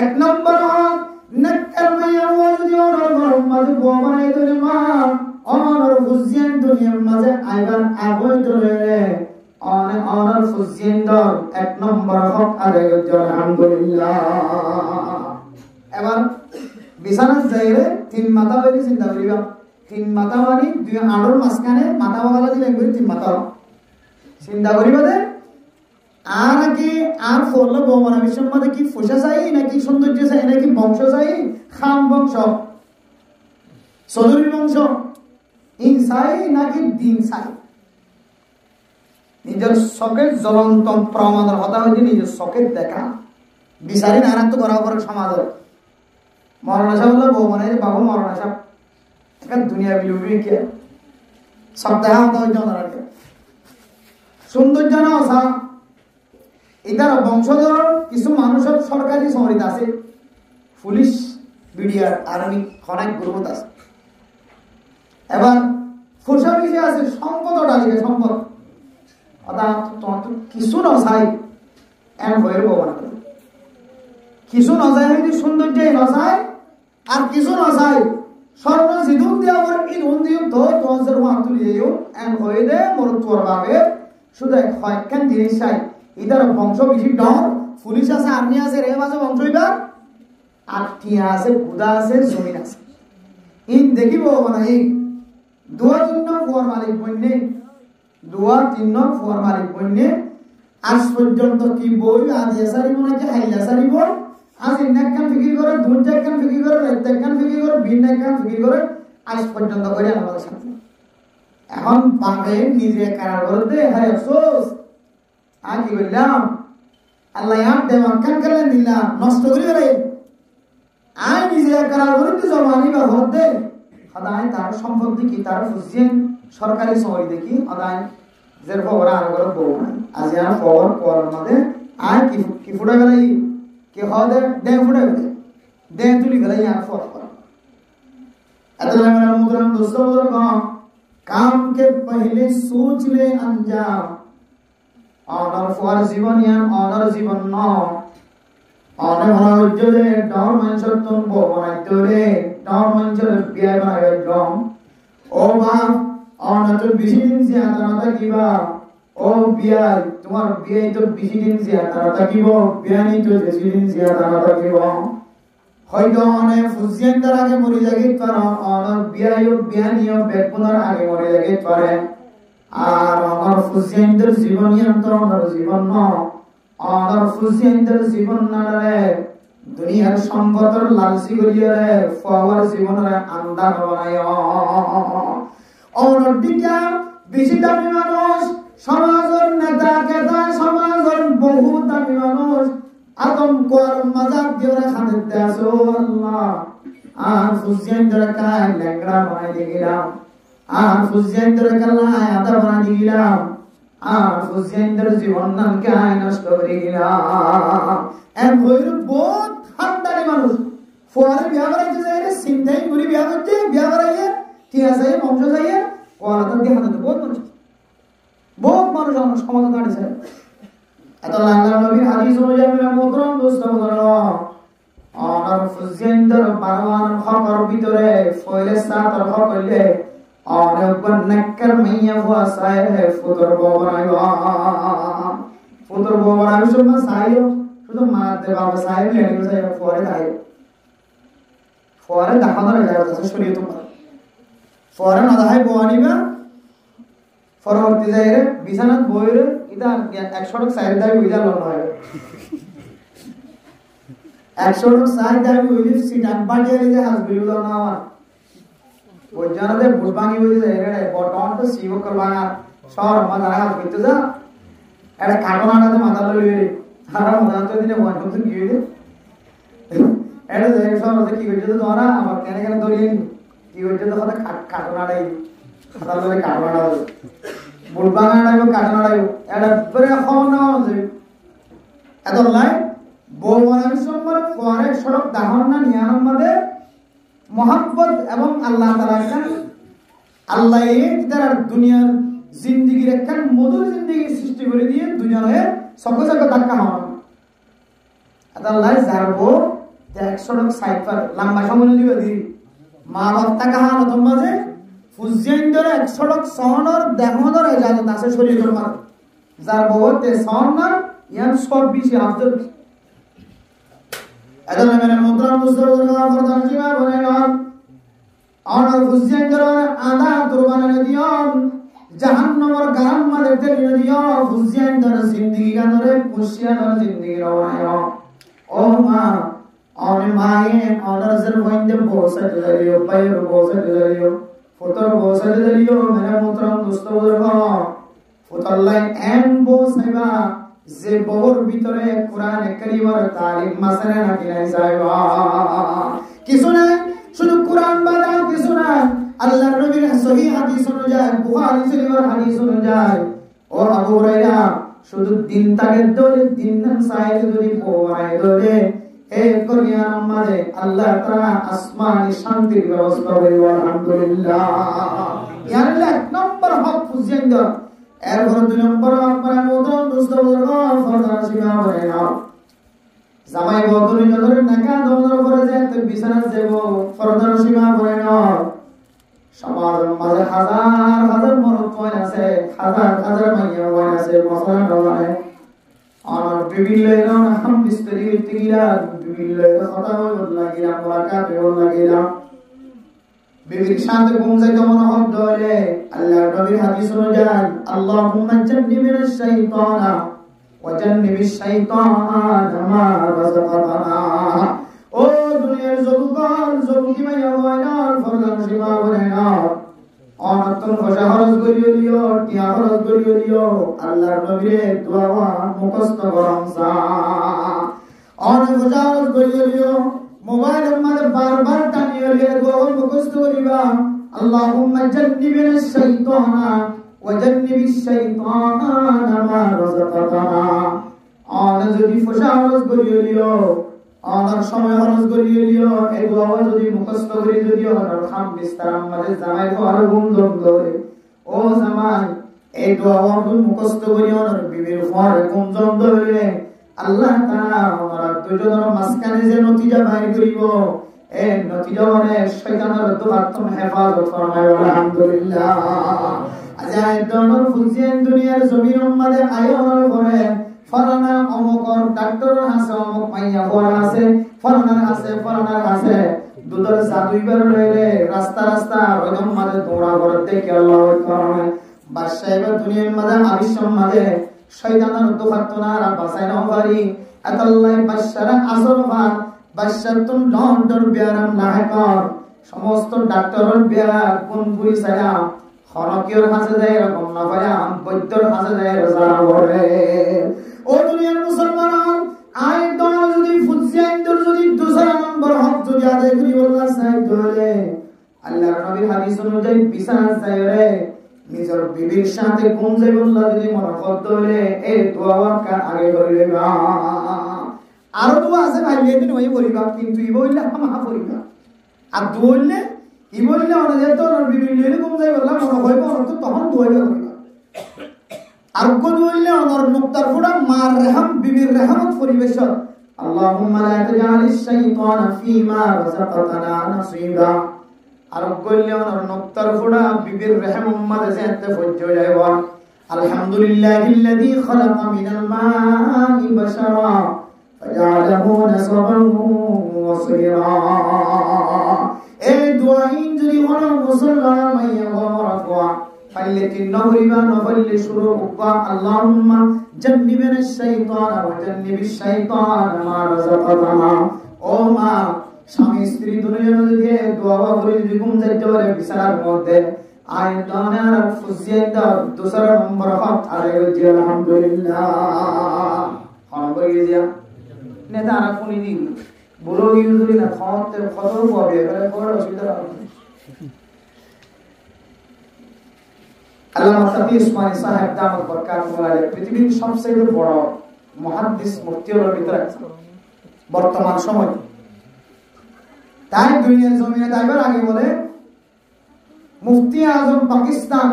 এক নম্বর হক নেককার মাইয়া যদি ওনার ঘরের মাঝে বউ বানাই দিলে মা ওনার ফুজিয়ান দুনিয়ার মাঝে আইবার আগুন ধরে ওনার ফুজিয়ান দর এক নম্বর হক আদায় করতে আলহামদুলিল্লাহ। এবার বিছানা যাইলে তিন মাথা হইলে চিন্তা করিবা, তিন মাথা মানে দুই আড়র মাঝখানে মাথা বাগালা দিলে একবার তিন মাথা চিন্তা করিবা দে। আর কি আর ফলে বৌমানা বিশ্বের মধ্যে কি ফুসা চাই নাকি সৌন্দর্য চাই নাকি বংশ চাই, খাম বংশ চৌধুরী বংশ ইন চাই নাকি দিন চাই? নিজের চোখের জ্বলন্ত প্রমাণের কথা হচ্ছে নিজের চোখের দেখা বিচারি নারায়ণ করা পরে সমাজের মরণ আসা বললো বউ মানে বাবু মরণ আসা এখানে দুনিয়া বিলুবি কে সব দেখা হতে হইতে ওনারাকে সৌন্দর্য না আসা। এটার বংশধর কিছু মানুষের সরকারি সমরিত আছে, পুলিশ বিডিআর আর্মি অনেক গ্রুপ আছে। এবার ফুসা বিষয় আছে সম্পদ ডালিকে সম্পদ তোমার তো কিছু নচাই এন হয়ে বহন করে, কিছু নচাই হয়তো সৌন্দর্য নচায় আর কিছু নচাই স্বর্ণ সিঁদুর দেওয়া করে ইঁদুন দিও তো তোমার মার তুলি দিও এন হয়ে দে মোর তোর বাবে শুধু কয়েকখান জিনিস চাই। ইদার বংশ বেশি ডর, পুলিশ আছে আর্মি আছে রেব আছে বংশ এবার আর টিয়া আছে গুদা আছে জমিন আছে। ইন দেখিব মানে এই দুয়া তিন ফুয়ার মালিক বন্যে দুয়া তিন ফুয়ার মালিক বন্যে আজ পর্যন্ত কি বই আজ এসারিব নাকি হাইলা সারিব, আজ ইন্নাকান ফিকির করে দুনটাকান ফিকির করে রাইতাকান ফিকির করে ভিন্নাকান ফিকির করে আজ পর্যন্ত করে আমাদের সাথে। এখন বাংলা নিজে কারার করতে হায় আফসোস আর কি বললাম আল্লাহ আর দেওয়ার কান করলেন দিলাম নষ্ট করি রে আয় নিজে কারার করতে জমানি বা হতে সদায় তার সম্পত্তি কি তার ফুসিয়েন সরকারি সময় দেখি সদায় জের খবর আর করে বউ নাই আজ আর খবর করার মধ্যে আর কি ফুটা গেল কি হদে দে ফুটা গেল দে তুলি গেল আর ফর কর এত মেরা মুদ্রান दोस्तों काम के पहले सोच ले अंजाम অনার ফর জীবন ইয়ান অনার জীবন ন অনে ভালো জলে ডর মানুষের তুন বনাইতে রে ডর মানুষের বিয়ে বানাবে ডম ও বাপ অনা তো বেশি দিন জিয়াদা না থাকিবা ও বিয়া তোমার বিয়ে তো বেশি দিন জিয়াদা না থাকিব বিয়ানি তো বেশি দিন জিয়াদা না থাকিব হয়তো অনে ফুজিয়ানদার আগে মরে যাবে কারণ অনার বিয়ায়ও বিয়ানিও বেকুনার আগে মরে যাবে পারে আর আমার ফুজিয়ানদের জীবন যন্ত্রণার জীবন ন আমার ফুজিয়ানদের জীবন না রে দুনিয়ার সম্পদের লালসি করিয়া রে ফওয়ার জীবনের আন্দার বানায় অন্যদিকে বেশি দামি মানুষ সমাজের নেতা কেতা সমাজের বহু দামি মানুষ আতঙ্কর মজাক দিয়ে খাদের দেশ আল্লাহ আর ফুজিয়ানদের কায় লেংড়া বানাই দিলাম আর ফুজিয়ানদের কালায় আদা বানাই দিলাম আর ফুজিয়ানদের জীবন নামকে নষ্ট করে দিলাম এর বইর বহুত হান্দারি মানুষ ফোয়ারে বিয়া করাইতে যায় রে সিনদাই মুরি বিয়া করতে বিয়া করাইয়ে কি আছে বংশ যাইয়ে ওয়ালাটা দিয়ে হাতে বহুত মানুষ আমার সমাজে দাঁড়িয়েছে এত আল্লাহর নবীর হাদিস অনুযায়ী মোহতরম দোস্ত আর ফুজিয়ানদের বারওয়ান হকর ভিতরে ফয়লে সাতর হক হইলে অনেক নেককার মাইয়া হুয়া সাহে ফুতর ববরাইবা ফুতর ববরাই শুধু সাইও শুধু মারতে বাবা সাইও লেগে যায় পরে দাঁড়িয়ে পরে দেখানোর যায় আছে শরীয়ত তোমার পরে না দাহাই বনিবা পরবর্তী যায় রে বিছানাত বইরে ইদা 100 টাকা সাইড দাবি হইলা লন হয় 100 টাকা সাইড দাবি হইলে সিটান বাড়িয়ে যে হাসবিল না আমার ওই জানাতে বুলবাঙ্গি হইছে রে বটন তো সিও করবানা সর মাথা হাত কইতে যা এটা কাটনাটাতে মাথা লইলে সারা মাথা তো দিনে ওয়ান তো কি হইছে এটা যে সর কি হইছে তো তোরা আমার কেন কেন ধরিয়ে কি হইছে তো কথা কাটনাটাই মাথা লইলে কাটনাটা বুলবাঙ্গাটাই কাটনাটাই এটা পরে খাওয়া না আছে এত লাই বৌমানের সম্মান পরে সড়ক দাহন না নিয়ানোর মধ্যে মোহাম্মত এবং আল্লাহ তাআলা আল্লাহ এই দ্বারা দুনিয়ার জিন্দেগির একটা মধুর জিন্দেগি সৃষ্টি করে দিয়ে দুজনের সকল ধাক্কা হওয়া আল্লাহ জারবো 100 সাইড পার লম্বা সময় দিবে দি মা বাপ টাকা হান তোমাজে ফুজিয়েন্ডরে 100 সনর দেহনর ইজাজত আছে শরীয়তের মার যার বহতে সনর ইয়ান সব বেশি আফদল এদলে মেরে মুদ্রা মুসলমান ফরদান জিমা বনেগান আর ফুজিয়েন্ডরে আদা দুরবানে দিয়ন জাহান্নামের গান মারে তেলিয়ে দিও ফুজিয়েন্ডরে জিন্দেগি গানরে পুশিয়ানর জিন্দেগি রওয়ায় ও মা और माए ऑनर जर वंदे बोसा दलियो पैर बोसा दलियो फुतर बोसा दलियो मेरे मोहतरम दोस्तों बुजुर्गो फुतर लाइन एम बोसाइबा যে বহর ভিতরে কোরআন কারীমের তালিম মাসনে না কিলাই যাইবা কিছু না শুধু কোরআন বাদা কিছু না আল্লাহর নবীর সহিহ হাদিস অনুযায়ী বুখারী শরীফের হাদিস অনুযায়ী ও আবু হুরায়রা শুধু দিন তাকে দলে দিন নাম সাইদ যদি পড়ায় দলে এক করিয়ান আমারে আল্লাহ তাআলা আসমানি শান্তির ব্যবস্থা করিব আলহামদুলিল্লাহ ইয়াল্লাহ নম্বর হক ফুজিন্দ এর পর দুই নম্বর আপনারা মোদন দুস্তবর্গ ফরদান সীমা বলে না জামাই বদলি নজরের নাকা দমর করে যায় তো বিছানা দেব ফরদান সীমা বলে না সমাজ মাঝে হাজার হাজার মরদ আছে হাজার হাজার মাইয়া আছে মশলা নয় আর বিভিন্ন এরকম হাম বিস্তারি হইতে গিলা বিভিন্ন কথা বল লাগিলা মুলাকাত বল লাগিলা বিবির সাথে পৌঁছাইতে মনে হল দলে আল্লাহর নবীর হাদিস অনুযায়ী আল্লাহুম্মা জান্নিবিনাশ শাইতানা ওয়া জান্নিবিশ শাইতানা মা রাযাকাতানা ও দুনিয়ার যুবক যুবতী মাইয়া ওয়াইনার ফরদান সীমা বলে না অনতন খোসা হরজ করিও দিও টিয়া হরজ করিও দিও আল্লাহর নবীর দোয়া মুখস্থ করম সা অন খোসা হরজ করিও দিও মোবাইলের মধ্যে বারবার টানিও দিয়ে দোয়া মুখস্থ করিবা আল্লাহুম্মা জান্নিবিনাশ শাইতানা ওয়া জান্নিবিশ শাইতানা মা রাযাকাতানা অন যদি খোসা হরজ করিও দিও অনার সময় হরজ করিয়ে দিও এই দোয়া যদি মুখস্থ করে যদি অনার খাম বিস্তার আমাদের জামাই ঘর ঘুম দম ধরে ও জামাই এই দোয়া মুখস্থ করি অনার বিবির ঘর ঘুম দম ধরে আল্লাহ তাআলা আমরা দুজনের মাঝখানে যে নতিজা বাইর করিব এই নতিজা মানে শয়তানের দুয়াত্ম হেফাজত ফরমায় আলহামদুলিল্লাহ আজায় দনর ফুজিয়েন দুনিয়ার জমিনের মধ্যে আয়োর করে ফলানা অমকর ডাক্তার আছে অমক মাইয়া বড় আছে ফলানার আছে দুধের জাদুইবার রইলে রাস্তা রাস্তা রদম মাঝে দৌড়া করে দেখে আল্লাহ করবে বাদশা এবার দুনিয়ার মাঝে আবিষ্কার মাঝে শয়তানের দুফাতনার বাঁচাই না পারি আতাল্লাহ বাদশারা আসর ভাত বাদশা তুম লন্ডন বিয়ারাম লাহেকর সমস্ত ডাক্তারের বিয়া কোন বুড়ি ছায়া খনকিয়র কাছে যায় এরকম না পারে বৈদ্যর কাছে যায় যারা বলে ও দুনিয়ার মুসলমান আই দল যদি ফুজিয়াইন্দর যদি দুসরা নম্বর হক যদি আদায় করি বললা সাইদ ধরে আল্লাহর নবীর হাদিস অনুযায়ী বিছানা চাইরে নিজের বিবির সাথে ঘুম যাই বললা যদি মনে করত হলে এই দোয়া কার আগে করিবে না আর দোয়া আছে ভাই এদিন ওই পরিবা কিন্তু ই বললে আমা পরিবা আর দোলে ই বললে অনেক তো বিবির নিয়ে ঘুম যাই বললা মনে হইব তো তখন দোয়াইবা করিবা আর কোন বললে অনর মুক্তার ফুড়া মার রহম বিবির রহমত পরিবেশ আল্লাহুম্মা লা তাজআলিশ শাইতানা ফীমা রাযাকাতানা নাসীবা আর কইলে অনর মুক্তার ফুড়া বিবির রহম উম্মত যেতে ফজ্জ যায়বা আলহামদুলিল্লাহিল্লাযী খালাকা মিনাল মা'i বাশারা ফাজআলাহু নাসাবান ওয়া সিরা এই দুআইন যদি হলো মুসলমান মাইয়া ওয়া ফাইলে তিন নগরিবা নফলে শুরু উবা আল্লাহুম্মা জান্নিবিনাশ শাইতানা ওয়া জান্নিবিশ শাইতানা মা রাযাকাতানা ও মা স্বামী স্ত্রী দুজনে যদি দোয়া করে যদি ঘুম যাইতে পারে বিছানার মধ্যে আই দনার ফুজিয়াদা দুসরা নম্বর হক আলাইহি জি আলহামদুলিল্লাহ খবর গিয়া নেতা আর কোনি দিন বড় ইউজুরি না খতে খতর পাবে এবারে বড় অসুবিধা হবে আল্লামা তাকি উসমানী সাহেব দামত বরকাত মোলালে পৃথিবীর সবচেয়ে বড় মুহাদ্দিস মুফতির ভিতরে বর্তমান সময় তাই দুনিয়ার জমিনে যাইবার আগে বলে মুফতি আজম পাকিস্তান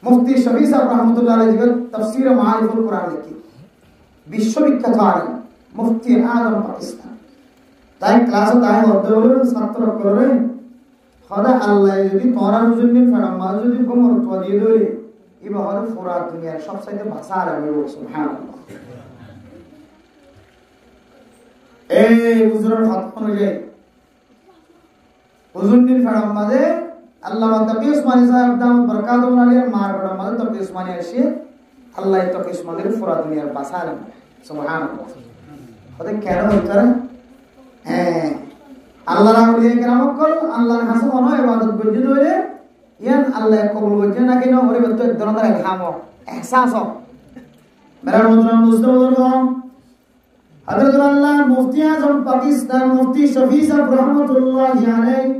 মুফতি শফি সাহেব রহমাতুল্লাহ আলাইহি তাফসীর মাআরিফুল কুরআন লিখি বিশ্ববিখ্যাত আলেম মুফতি আজম পাকিস্তান তাই ক্লাসে তাই হতে হলো ছাত্র করে হদা আল্লাহ যদি তোরা জন্য ফেরামা যদি কোমর তো দিয়ে দেয় এই বাবার পুরা দুনিয়ার সবচাইতে ভাষা আর আমি সুবহানাল্লাহ এই হুজুরের হাত অনুযায়ী হুজুরনির ফেরামা যে আল্লামা তাকি উসমানী সাহেব দাম বরকাতুল্লাহ আলাইহির মার ফেরামা তাকি উসমানী আসে আল্লাহ তাকি উসমানীর পুরা দুনিয়ার ভাষা আর সুবহানাল্লাহ হদা কেন হইতারে হ্যাঁ আল্লাহর আউলিয়া কেরামত কল আল্লাহর কাছে কোনো ইবাদত করতে ধরে ইয়ান আল্লাহ কবুল করতে না কেন ওরে তো এক ধরনের ইলহাম ইহসাস মেরা মুসলমান মুসলমান হযরত আল্লাহ মুফতি আজম পাকিস্তান মুফতি শফি সাহেব রাহমাতুল্লাহি আলাইহি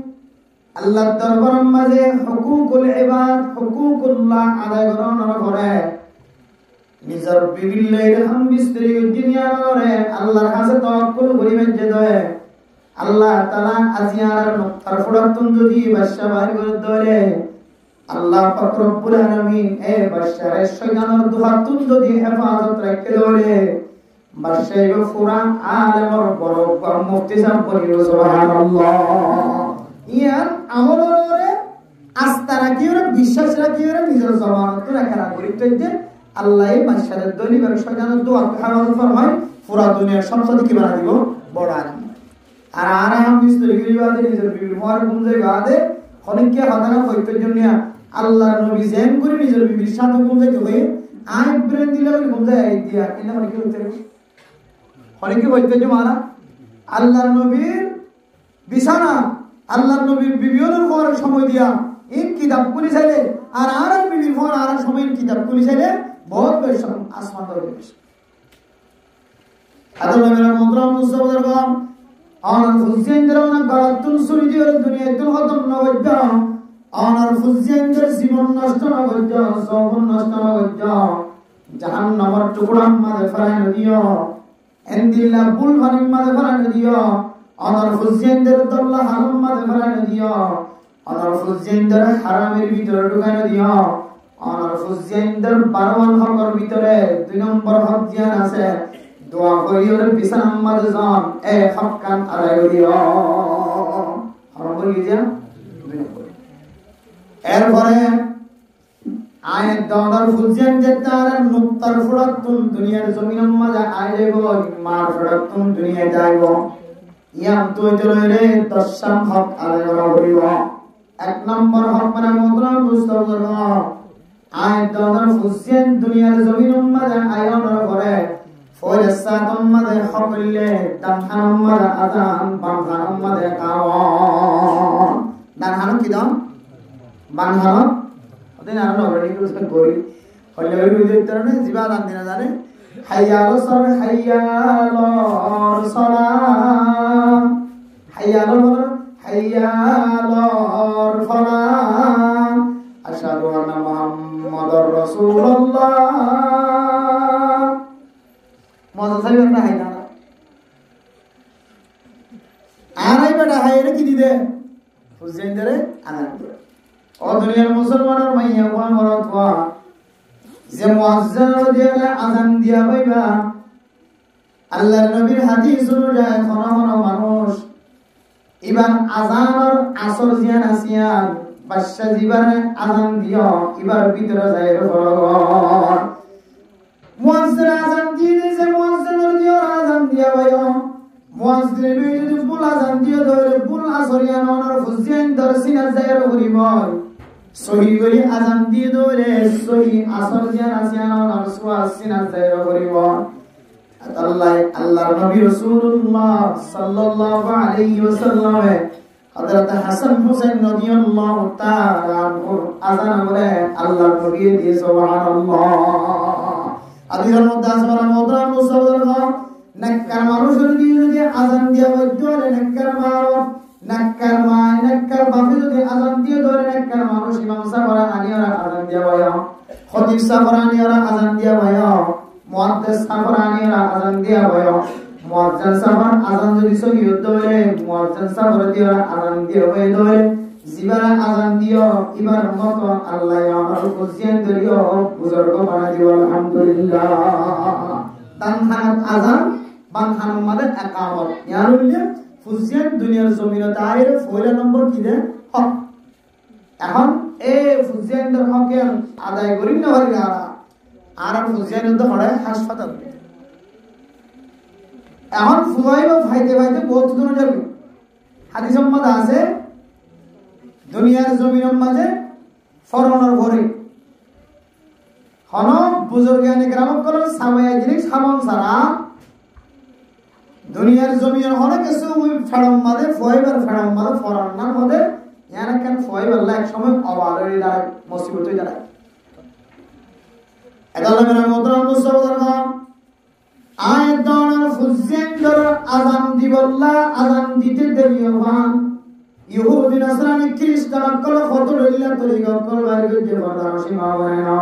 আল্লাহর দরবারের মাঝে হুকুকুল ইবাদ হুকুকুল্লাহ আদায় করার পরে নিজের বিভিন্ন ইলহাম বিস্তারি দুনিয়া করে আল্লাহর কাছে তাওয়াক্কুল করি মেজে দেয় আল্লাহ তাআলা আজিয়ার নক্তার ফড়াতুন যদি বাদশা বাহির করে ধরে আল্লাহ পাক রব্বুল আলামিন এই বাদশার শয়তানের দুহাতুন যদি হেফাজত রাখতে ধরে বাদশাই ফুরা আলেমর বড় মুফতি সাহেব বলি সুবহানাল্লাহ ইয়ার আমলরে আস্থা রাখি ওরে বিশ্বাস রাখি ওরে নিজের জমানত রাখা করিতে যে আল্লাহ বাদশার দলিবের শয়তানের দুয়া হেফাজত ফরমায় পুরা দুনিয়ার সবচেয়ে কি বানা দিব বড় আলেম আর আরাম বিস্তরি গরিবাদে নিজের বিবির মর গুঞ্জে গাদে অনেককে হাতানা হইতে জন্য আল্লাহর নবী জেম করে নিজের বিবির সাথে গুঞ্জে হয়ে আই ব্রেন দিলে ওই গুঞ্জে আই দিয়া কিন্তু মানে কি হইতে অনেকে হইতে যে মারা আল্লাহর নবীর বিছানা আল্লাহর নবীর বিবির হওয়ার সময় দিয়া এই কিতাব খুলি চাইলে আর আরাম বিবির হওয়ার আর সময় কিতাব খুলি চাইলে বহুত বেশি আসমান দরবে আল্লাহ মেরা মুদ্রা মুসাওয়ার গাম আনার ফুজিয়েন্দ্র না গালাতুন সুরিজির দুনিয়াতুল খতম না হইতা আনার ফুজিয়েন্দ্র জীবন নষ্ট না হইতা সবন নষ্ট না হইতা জাহান্নামের টুকরা মাঝে ফেলাই দিও এন্দিল্লা বুল ভানির মাঝে ফেলাই দিও আনার ফুজিয়েন্দ্র দল্লা হারাম মাঝে ফেলাই দিও আনার ফুজিয়েন্দ্র হারামের ভিতরে ঢুকাই দিও আনার ফুজিয়েন্দ্র বারওয়ান হকের ভিতরে 2 নম্বর হক জিয়ান আছে দোয়া করি ওরে বিছানা মাঝে যান এ হকান আদায় করিও হারাম করি যা এরপরে আয়াত দাওয়ার ফুলজেন যে তার নুক্তার ফুরাতুন দুনিয়ার জমিনের মাঝে আইব মার ফুরাতুন দুনিয়া যাইব ইয়াম তুই চলে 10 হক আদায় করিব 1 নম্বর হক মানে মুদ্রা মুস্তাফির আয়াত দাওয়ার ফুলজেন দুনিয়ার জমিনের মাঝে আয়োনের পরে ফয়সাতুম মাদে হকলে দানহান মাদে আযান বানহান মাদে কাওয়ান দানহান কি দাম বানহান ওদিন আর নবরি কুসে গরি হলে ওই দিতরে জিবা দান দিনা জানে হাইয়ালো সর হাইয়ালোর সালাম হাইয়ালোর সালাম আশহাদু আন্না মুহাম্মাদুর রাসূলুল্লাহ মজা সাইবার না হাই না আরাই বেটা হাই রে কি দিদে ফুজেন্দারে আনন্দ ও দুনিয়ার মুসলমানের মাইয়া কোন মরত ওয়া যে মুয়াজ্জিন দিয়া আযান দিয়া বাইবা আল্লাহর নবীর হাদিস অনুযায়ী কোন মানুষ ইবান আযানের আসর জিয়ান আসিয়ান বাদশা জীবনে আযান দিও ইবার ভিতরে যায় ফরমান মুয়াজ্জিন আযান দিয়ে যে মুয়াজ্জিনের দিও আযান দিয়া বাইও মুয়াজ্জিন যদি ফুল আযান দিয়ে ধরে ফুল আসরিয়ান ওনার ফুজিয়ান দরসিনা যায় করিব সহি করি আযান দিয়ে ধরে সহি আসর জিয়ান আসিয়ান ওনার সুয়াসিনা যায় করিব আল্লাহর নবী রাসূলুল্লাহ সাল্লাল্লাহু আলাইহি ওয়াসাল্লাম হযরত হাসান হুসাইন রাদিয়াল্লাহু তাআলা আযান করে আল্লাহর নবী দিয়ে সুবহানাল্লাহ আদির মধ্যে আসমানা মুদ্রা মুসাওয়ার নাক্কার মানুষ যদি আযান দিয়া বলে নাক্কার মারো নাক্কার বাপে যদি আযান দিয়ে ধরে নাক্কার মানুষ ইমাম সাহেবরা আনিয়ারা আযান দিয়া বয়া খতিব সাহেবরা আনিয়ারা আযান দিয়া বয়া মুয়াদ্দিস সাহেবরা আনিয়ারা আযান দিয়া বয়া মুয়াজ্জিন সাহেবরা আযান যদি সহি ধরে মুয়াজ্জিন সাহেবরা দিয়া আযান দিয়া বয়া ধরে জিবারা আযান দিও ইবার মত আল্লাহ আমার কুরসিয়ান দিও বুজুর্গ বানা দিও আলহামদুলিল্লাহ তানহানাত আযান বানহান মাদে একামত ইয়ারুল্লে ফুজিয়ান দুনিয়ার জমিনতে আইরে পয়লা নম্বর কি দে হক এখন এই ফুজিয়ানদের হকে আদায় করি না পারি আর ফুজিয়ান তো হড়ে হাসপাতাল এখন ফুয়াই বা ফাইতে ফাইতে বহুত দূর যাবে হাদিস মধ্যে আছে দুনিয়ার জমিনের মাঝে ফরনের ঘরে হন বুজুর্গানে গ্রামক কল সামায়া জিনিস সামন সারা দুনিয়ার জমিনের হনে কিছু ফেড়ম মাঝে ফয়বার ফেড়ম মাঝে ফরনার মধ্যে ইয়ানা কেন ফয়বার এক সময় অবাদরি দাঁড়ায় মুসিবত হয়ে দাঁড়ায় এদালে মেরা মোহতরম মুসলমান আয়াত দাওয়ার ফুজিয়ানদের আযান দিবল্লা আযান দিতে দেরি হওয়ান ইহুদি নাসরানি খ্রিস্টান কল কত দলিলা তরিকা কল বাইরে যে বড় সীমা বানানো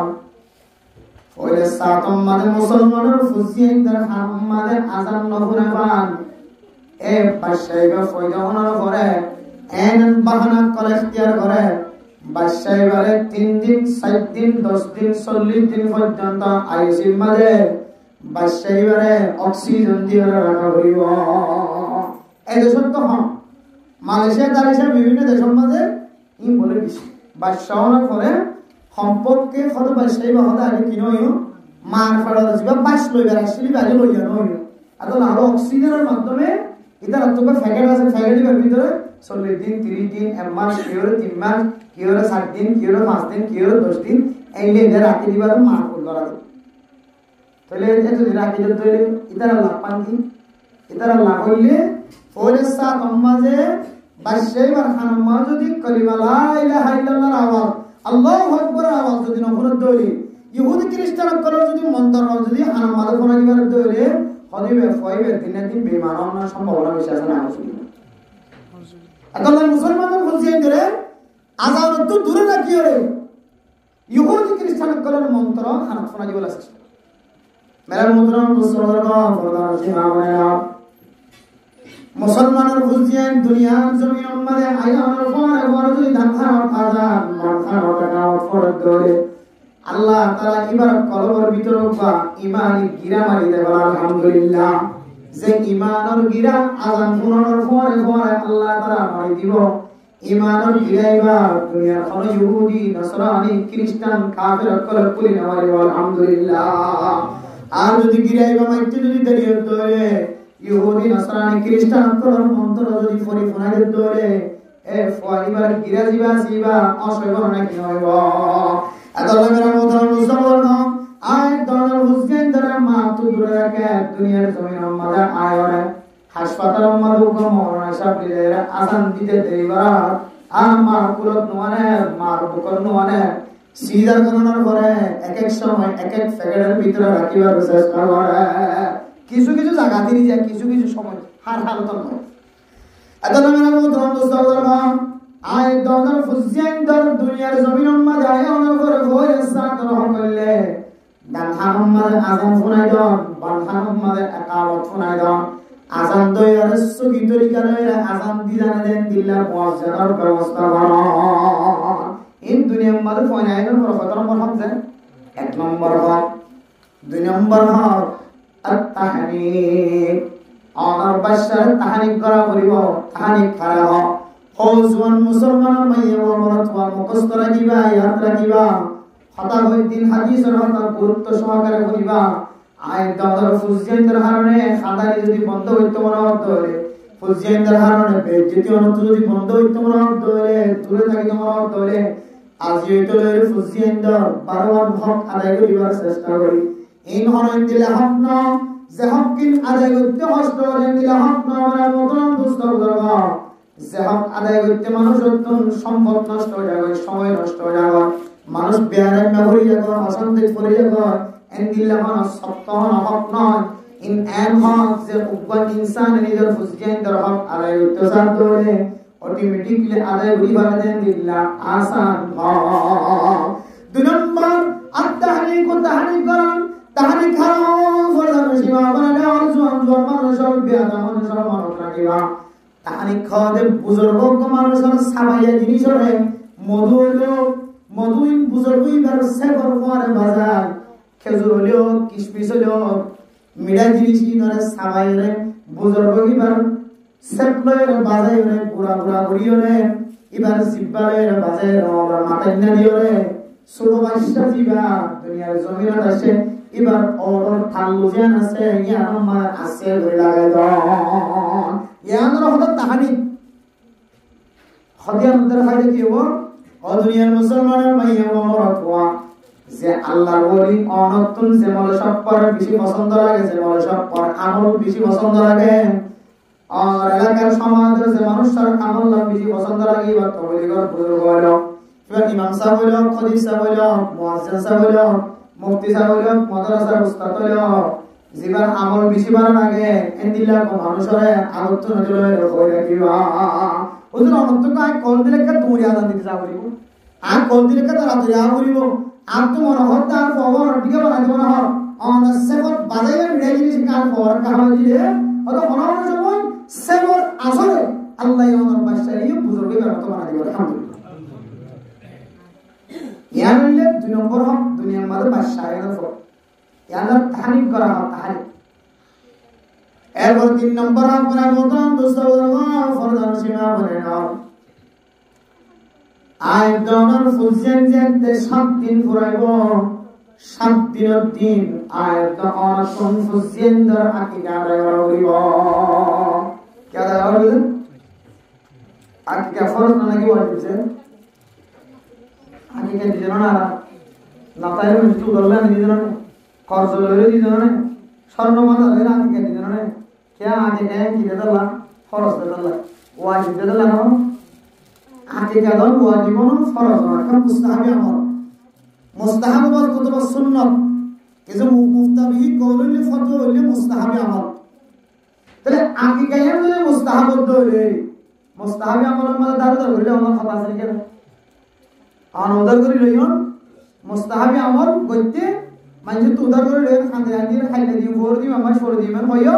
ওইলে সাতম মানে মুসলমানের ফুজিয়ানদের হাম্মাদের আযান নফরে বান এ বাদশাহীবা ফয়দা হওয়ার পরে এন বাহানা কল ইখতিয়ার করে বাদশাহীবারে 3 দিন 7 দিন 10 দিন 40 দিন পর্যন্ত আইসির মাঝে বাদশাহীবারে অক্সিজেন দিয়ে রাখা হইব এই দেশত তো হন মালয়েশিয়া দারিশা বিভিন্ন দেশের মাঝে ই বলে দিছে বাদশাহ হওয়ার পরে সম্পর্কে কত বাদশাহী বা হতে আগে কিনো মার ফেড়া যাবা বাস লইবার আসলি বাড়ি লইয়া নয় আর আরো অক্সিজেনের মাধ্যমে এটা তোকে ফ্যাকেট আছে ফ্যাকেটের ভিতরে 40 দিন 30 দিন এক মাস কি হলো 3 মাস কি হলো 7 দিন কি হলো 5 দিন কি হলো 10 দিন এই লেগে রাখি দিবার মা করা যায় তাহলে এত রাখি দিতে হইলে ইতারা লাভ পান কি ইতারা লাভ হইলে ফয়সা তম্মাজে বাদশাহীবার খানমা যদি কালিমা লা ইলাহা ইল্লাল্লাহর আওয়াজ আল্লাহু আকবার আওয়াজ যদি নফরত দইলে ইহুদি খ্রিস্টান কল যদি মন্তর যদি খানমা ফোনা দিবার দইলে হদিবে ফয়বে দিন দিন বেঈমান হওয়ার সম্ভাবনা বেশি আছে না এখন মুসলমানদের ফুজিয়ান করে আযান তো দূরে রাখি রে ইহুদি খ্রিস্টান কলের মন্ত্র খানা ফোনা দিবার আছে মেরা মুহতরম মুসলমান ফরদার সীমাওয়া মুসলমানের ফুজিয়ান দুনিয়ার জমিনের মধ্যে আয়ানোর পরে বড় যদি ধানখানোর আযান মানখানোর টাকাও ফরদ ধরে আল্লাহ তাআলা ইবারত কলবের ভিতর বা ঈমানি গিরা মারি দেয় আলহামদুলিল্লাহ যে ঈমানের গিরা আযান শুনানোর পরে পরে আল্লাহ তাআলা মারি দিব ঈমানের গিরাইবা দুনিয়ার কোন ইহুদি নসরানি খ্রিস্টান কাফের কলব পুলি নেওয়ারি আলহামদুলিল্লাহ আর যদি গিরাইবা মাইতে যদি দাঁড়িয়ে ধরে ইহুদি নসরানি খ্রিস্টান কলর মন্ত্র যদি ফরি ফোনাই ধরে এ ফরিবার গিরা জিবা জিবা অসয়বর নাকি হইব আল্লাহ মেরা মোহতরম মুসলমান আয় দরর হুসেন দরা মা তো দূরে রাখে দুনিয়ার জমিনের মাঝে আয়রে হাসপাতালের মাঝে মরনা সাবলিরা আযান দিতে দেইবা আমার কুলত নওয়ানে মার বুকর নওয়ানে সিজার করানোর পরে এক এক সময় এক এক ফ্যাকেটের ভিতরে রাখিবার চেষ্টা করে কিছু কিছু জায়গা দিয়ে যায় কিছু কিছু সময় হার হালত নয় আল্লাহ মেরা মোহতরম মুসলমান আয় দরর ফুজিয়ান দর দুনিয়ার জমিনের মাঝে আয়নের করে ফয়সা তরহ করলে দানখানোর মাঝে আযান শোনাই দাও বানখানোর মাঝে একামত শোনাই দাও আযান দয়ার সুগি তরিকা লইরা আযান দিজানা দেন দিল্লা মুয়াজ্জিনের ব্যবস্থা করো এই দুনিয়ার মাঝে ফয়নাইনের পর কত নম্বর হক যায় 1 নম্বর হক 2 নম্বর হক আত-তাহনিক আর বাশার তাহনিক করা করিব তাহনিক করা হক ওজওয়ান মুসলমানের মাইয়া ওমরতওয়া মুখস্থ রাখিবা ইয়াদ রাখিবা হতা হইদিন হাদিসের হতা গুরুত্ব সহকারে করিবা আয় দর ফুজিয়ানদের কারণে খাদানি যদি বন্ধ হইতো মনে হরে ফুজিয়ানদের কারণে বেজ্জতি অনত যদি বন্ধ হইতো মনে হরে দূরে থাকিতো মনে হরে আজ হইতো লইরে ফুজিয়ানদের বারবার হক আদায় করিবার চেষ্টা করি ইন হরন দিলে হক ন যে হক কিন আদায় করতে কষ্ট হলে দিলে হক ন আমরা মতন দুস্তর করবা যে হক আদায় করতে মানুষ সম্পদ নষ্ট হয়ে যাবে সময় নষ্ট হয়ে যাবে মানুষ বেয়ারায় হয়ে যাবে অশান্তি পড়ে যাবে এন্দিল্লা মানুষ সপ্তাহ হক নয় ইন এম হক যে উগ্র ইনসান নিজের ফুজিয়ানদের হক আদায় করতে চায় অটোমেটিকলি আদায় করিবার দেন দিল্লা আসান হক 2 নম্বর আত-তাহনিক ও তাহনিক করান তাহনিক খারাপ ফরদার সীমা বানালে অজওয়ান মানুষের বেয়াদা মানুষের মানুষ রাখিবা তাহনিক খাওয়াতে বুজুর্গ মানুষের সাবাইয়া জিনিস হয় মধু হলো মধুইন বুজুর্গই বার সেবর করে বাজার খেজুর হলো কিশমিশ হলো মিঠা জিনিস নরে সাবাইরে বুজুর্গই বার সেপ্লয়ের বাজাই রে পুরা পুরা করিও রে এবার জিব্বালের বাজাই রে মাথায় না দিও রে ছোট বাচ্চা জিবা দুনিয়ার জমিনত আছে এবার ওর থাল্লু যেন আছে ইয়ার আমার আছে ধরে লাগাই দাও ইয়ানোর হঠাৎ তাহানি হদিয়ার মধ্যে খাইতে কি হবো ও দুনিয়ার মুসলমানের মাইয়া মরতওয়া যে আল্লাহর ওলি অনতুন যে মলে সব পর বেশি পছন্দ লাগে যে মলে সব পর আমল বেশি পছন্দ লাগে আর এলাকার সমাজের যে মানুষের আমল বেশি পছন্দ লাগে বা তবলিগর বুজুর্গ হলো এবার ইমাম সাহেব হলো খতিব সাহেব হলো মুয়াজ্জিন সাহেব হলো মুফতি সাহেব হলো মাদ্রাসার উস্তাদ হলো জীবন আমল বেশি ভালো লাগে এন্দিলা কো মানুষের আগত নজরে হই রাখিবা ওদের অনন্ত কাই কোন দিলে কা তুমি আদান দিতে যাবরিব আর কোন দিলে কা রাতে যাবরিব আর তো মনে হচ্ছে আর খবর দিকে বানাই মনে হয় অনসেবত বাজাইলে মিলাই জিনিস কার খবর কাহা দিলে অত মনে হয় সময় সেবর আসলে আল্লাহ আমার বাদশাহী বুজুর্গের মতো বানাই দিবে আলহামদুলিল্লাহ ইয়ার হইলে দুই নম্বর হক দুনিয়ার মাঝে বাদশাহের উপর ইয়ার তারিফ করা হয় তারিফ এরপর 3 নম্বর হক মানে বলতাম দোস্তাবুল্লাহ ফরদান সীমা বলে নাও আয় দনার ফুলছেন যে 7 দিন ফুরাইব 7 দিনের দিন আয় দনার কোন ফুলছেন দর আকিকা আদায় করিব কি আদায় করিব আকিকা ফরজ নাকি ওয়াজিব আকিকা দিজন না নাতায় মৃত্যু করলে দিজন কর্জ লইলে দিজন স্বর্ণমালা লইলে আকিকা দিজন কে আকিকা কি দেলা ফরজ দেলা ওয়াজিব দেলা না আকিকা দল ওয়াজিব না ফরজ না কারণ মুস্তাহাবি আমল মুস্তাহাব বল কতবা সুন্নাত কিছু মুফতাবিহি কওললে ফতোয়া হইলে মুস্তাহাবি আমল তাহলে আকিকা হইলে মুস্তাহাব হইলে মুস্তাহাবি আমলের মধ্যে দারুদার হইলে আমার কথা আছে কেন আনন্দার করে লইন মুস্তাহাবি আমল কইতে মানে তো উদার করে লইন খান্দে আনি খাইলে দিও ভোর দিও আমার সর দিও মানে হইও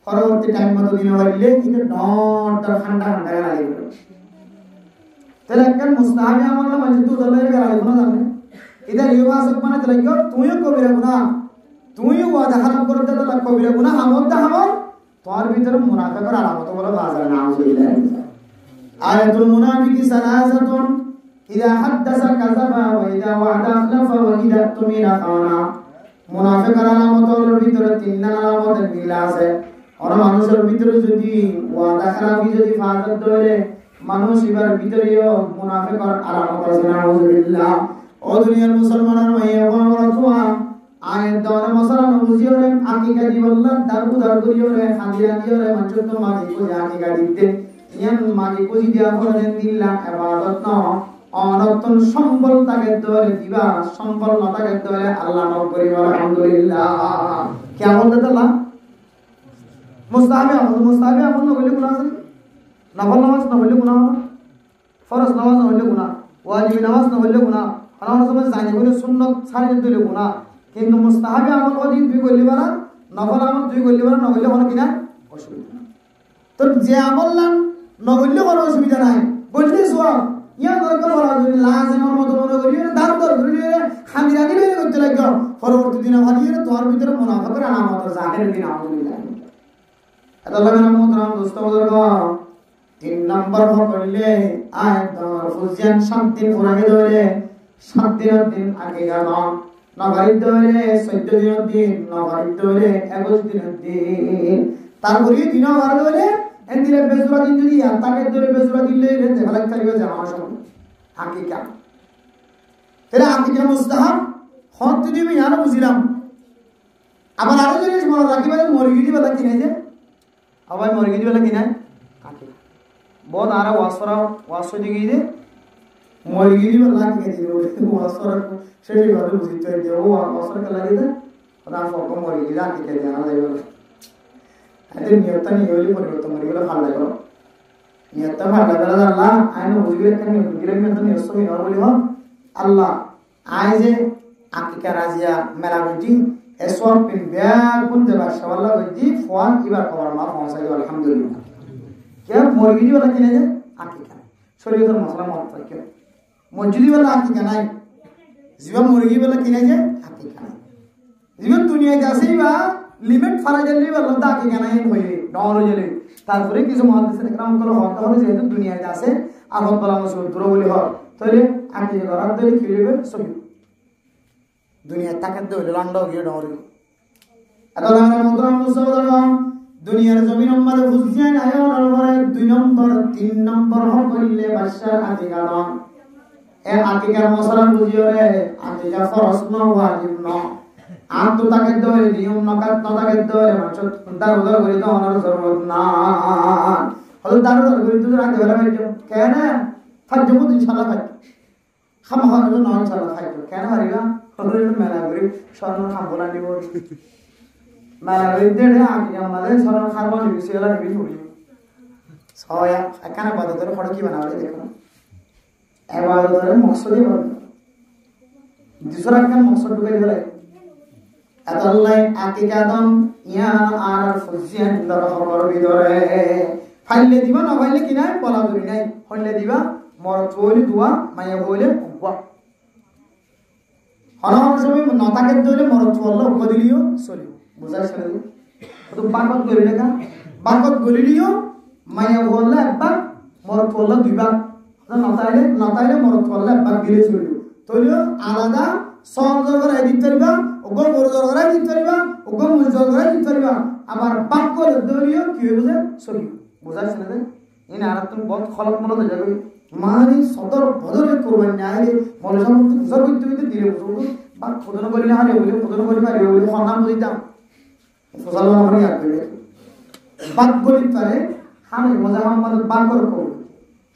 পরবর্তী টাইম মতো দিন হইলে এটা ডট ঠান্ডা ঠান্ডা লাগে তাহলে একটা মুস্তাহাবি আমল মানে তো উদার লইন গেল না জানে इधर युवा सब बना चला क्यों तुइयो कबीरा गुनाह तुइयो वादा हराम करते तो लग कबीरा गुनाह हमोद हमोद तोर भीतर मुनाफिक और अलामत बोलो बाजार नाउजुबिल्लाह आयतुल मुनाफिकी सलासतुन इदा हद्दसा कज़बा व इदा वअदा अखलफा व इदा तुमिना खाना मुनाफिक और अलामतोर भीतर তিন আলামত মিল আছে আর মানুষের ভিতরে যদি ওয়াদা খারাপি যদি ফাজত ধরে মানুষ এবার ভিতরেও মুনাফিক আর আলামত আছে নাউজুবিল্লাহ ও দুনিয়ার মুসলমানের মাইয়া বড়তুয়া আয়ের দাওয়ার মশলা নবুজিও রে আকিকা দিবল্লা দারুদার করিও রে খাদিয়া দিও রে মাত্র তো মাগি কো আকিকা দিতে ইয়ান মাগি কো দিয়া করেন দিল্লা ইবাদত ন অনতন সম্বল তাকে ধরে দিবা সম্বল না তাকে ধরে আল্লাহ নাম করি আলহামদুলিল্লাহ কেমন দেতলা মুস্তাহাবি আমল নবলে গুনাহ আছে নফল নামাজ নবলে গুনাহ ফরজ নামাজ নবলে গুনাহ ওয়াজিব নামাজ নবলে গুনাহ আমার সময় জানি বলে সুন্নাত ছাড়ি দিলে গুনাহ কিন্তু মুস্তাহাবি আমল যদি তুই করলি বানা নফল আমল তুই করলি বানা নগলে কোনো কিনা অসুবিধা তো যে আমল না নগলে কোনো অসুবিধা নাই বললি সওয়াব ইয়া দরকার বলা যদি লাজিমের মত মনে করি দারদার করি খামিরা দিলে করতে লাগো পরবর্তী দিনে ভালিয়ে তোর ভিতরে মুনাফিকের আলামত জাহির দিন আলহামদুলিল্লাহ আল্লাহ মোহতরম দোস্ত বুজুর্গ 3 নম্বর হইলে আয়াত দর ফুজিয়ান শান্তি পুরাগে ধরে 7 দিনের দিন আগে গেল নবারিত হইলে 14 দিনের দিন নবারিত হইলে 21 দিনের দিন তারপরে দিন বার হইলে এন্দিরে বেজুরা দিন যদি তাকে ধরে বেজুরা দিলে রেতে ভালো চালিবে জামা সব হাকিকা তাহলে হাকিকা মুস্তাহাব হত দিবি জানো বুঝিলাম আবার আরো জিনিস মনে রাখিবে মুরগি দিবেলা কিনে যে আবার মুরগি দিবেলা কিনে হাকিকা বহুত আরা ওয়াসরা দিগি যে মুরগি দিবেলা কিনে দিবে ওয়াসরা সেই ভাবে বুঝিতে যে ও ওয়াসরা কে লাগে দে ওরা ফক মুরগি রাখি কে জানা যাবে এতে নিয়ত নি হইলি পরিবর্তন মুরগিগুলো ভালো লাগে নিয়ত ভালো লাগে আল্লাহ আইনো বুঝিলে কেন বুঝিলে মেত নিয়ত সবই নরমালি হয় আল্লাহ আই যে আকিকা রাজিয়া মেলা বুঝি এসব পিন বেয়ার কোন দেবা শাওয়াল্লাহ বুঝি ফোন ইবার খবর মা পৌঁছাই আলহামদুলিল্লাহ কে মুরগি দিবেলা কিনে যে আকিকা শরীয়তের মশলা মত থাকে মসজিদি বেলা আকিকা নাই জীবন মুরগি বেলা কিনে যে আকিকা নাই জীবন দুনিয়ায় যাসেই বা লিমিট ফারা গেলে বললো দাকি কেন হয়ে ডর হয়ে তারপরে কিছু মহাদিসের একরাম করে হতে হবে যেহেতু দুনিয়াতে আছে আগত বলা মুসিবত দূর বলি হয় তাহলে আগে করার দলে কি হইবে ছবি দুনিয়ার তাকাত দলে লন্ডা গিয়ে ডর এত আমরা মুদ্রা মুসলমান দুনিয়ার জমিন আমারে ফুসিয়ান আয়োর পরে 2 নম্বর 3 নম্বর হইলে বাদশার আতিকারণ এ আতিকার মশলা বুঝিও রে আতিকা ফরজ ন ওয়াজিব ন আম তো তাকে দলে নিয়ম নকাত ন তাকে দলে মাছ তার উদর করি তো অনার জরুরত না হলো তার উদর করি তো রাতে বেলা বাইতো কেন ফাজ মুদ ইনশাআল্লাহ খাই খামা খাওয়ার জন্য ইনশাআল্লাহ খাইতো কেন হারিবা হলো মেলা করি স্বর্ণ খাবলা নিব মেলা করি দেড়ে আগে আমাদের স্বর্ণ খাবলা নিবি সেলা নিবি ছুড়ি সয়া এখানে বাদতের ফটো কি বানাবে দেখো এবাদতের মকসদই বল দুসরা কেন মকসদ ঢুকাই দিলে আল্লাহ আকিকাদম ইয়া আর ফুজিয়ান দর খবর ভিতরে ফাইলে দিবা না ফাইলে কি নাই বলা ধরি নাই হইলে দিবা মর চলি দুয়া মায়া বইলে উবা হনহন সবই নতাকে দইলে মর চললো উব দিলিও চলিও বুঝাই ছেড়ে দিও তো বাকত গলিলে না বাকত গলিলিও মায়া বললে একবার মর চললো দুইবার নতাইলে মর চললে একবার দিলে চলিও তলিও আলাদা সহজর করে দিতে পারিবা ওগো বড়জর করে দিতে পারিবা ওগো মুজর করে দিতে পারিবা আবার বাক্য দলিও কি বুঝে চলিও বুঝাই ছেড়ে দে ইন আর তুমি বহুত খলক মনে হয়ে যাবে মানে সদর বদলে করবেন না আইলে মনে সমস্ত গুজর করতে হইতে দিলে বুঝবো বা খোদন করিলে হারে বলে খোদন করি পারে বলে খন্নাম দিতাম ফসল আমরা ইয়াদ করে বাক বলি পারে হামে মুজাহাম্মদ বাকর করব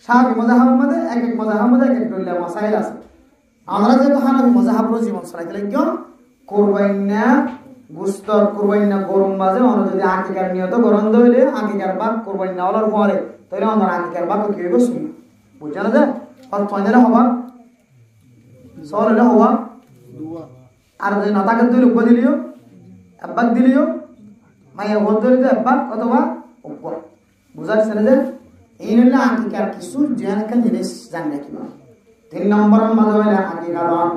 সাহাবী মুজাহাম্মদ এক এক মুজাহাম্মদ এক এক দলিল মাসাইল আছে আমরা যে তো হানাফি মুজাহাব্বর জীবন চালাইতে কেন করবেন না গুস্তর করবেন না গরম বাজে অন্য যদি আকিকার নিয়ত গরম দইলে আকিকার বাক করবেন না ওলার পরে তাহলে অন্য আকিকার বাক কি হইব শুনি বুঝছেন না কত পয়লা হবা সরলে হবা আর যদি নতাকে দুই লোক দিলিও আব্বাক দিলিও মাইয়া বল দিলে আব্বাক অথবা উপর বুঝাচ্ছেন যে এই হইলে আকিকার কিছু জানকা জিনিস জান কি না 3 নম্বর মাঝে হইলে আকিকা দান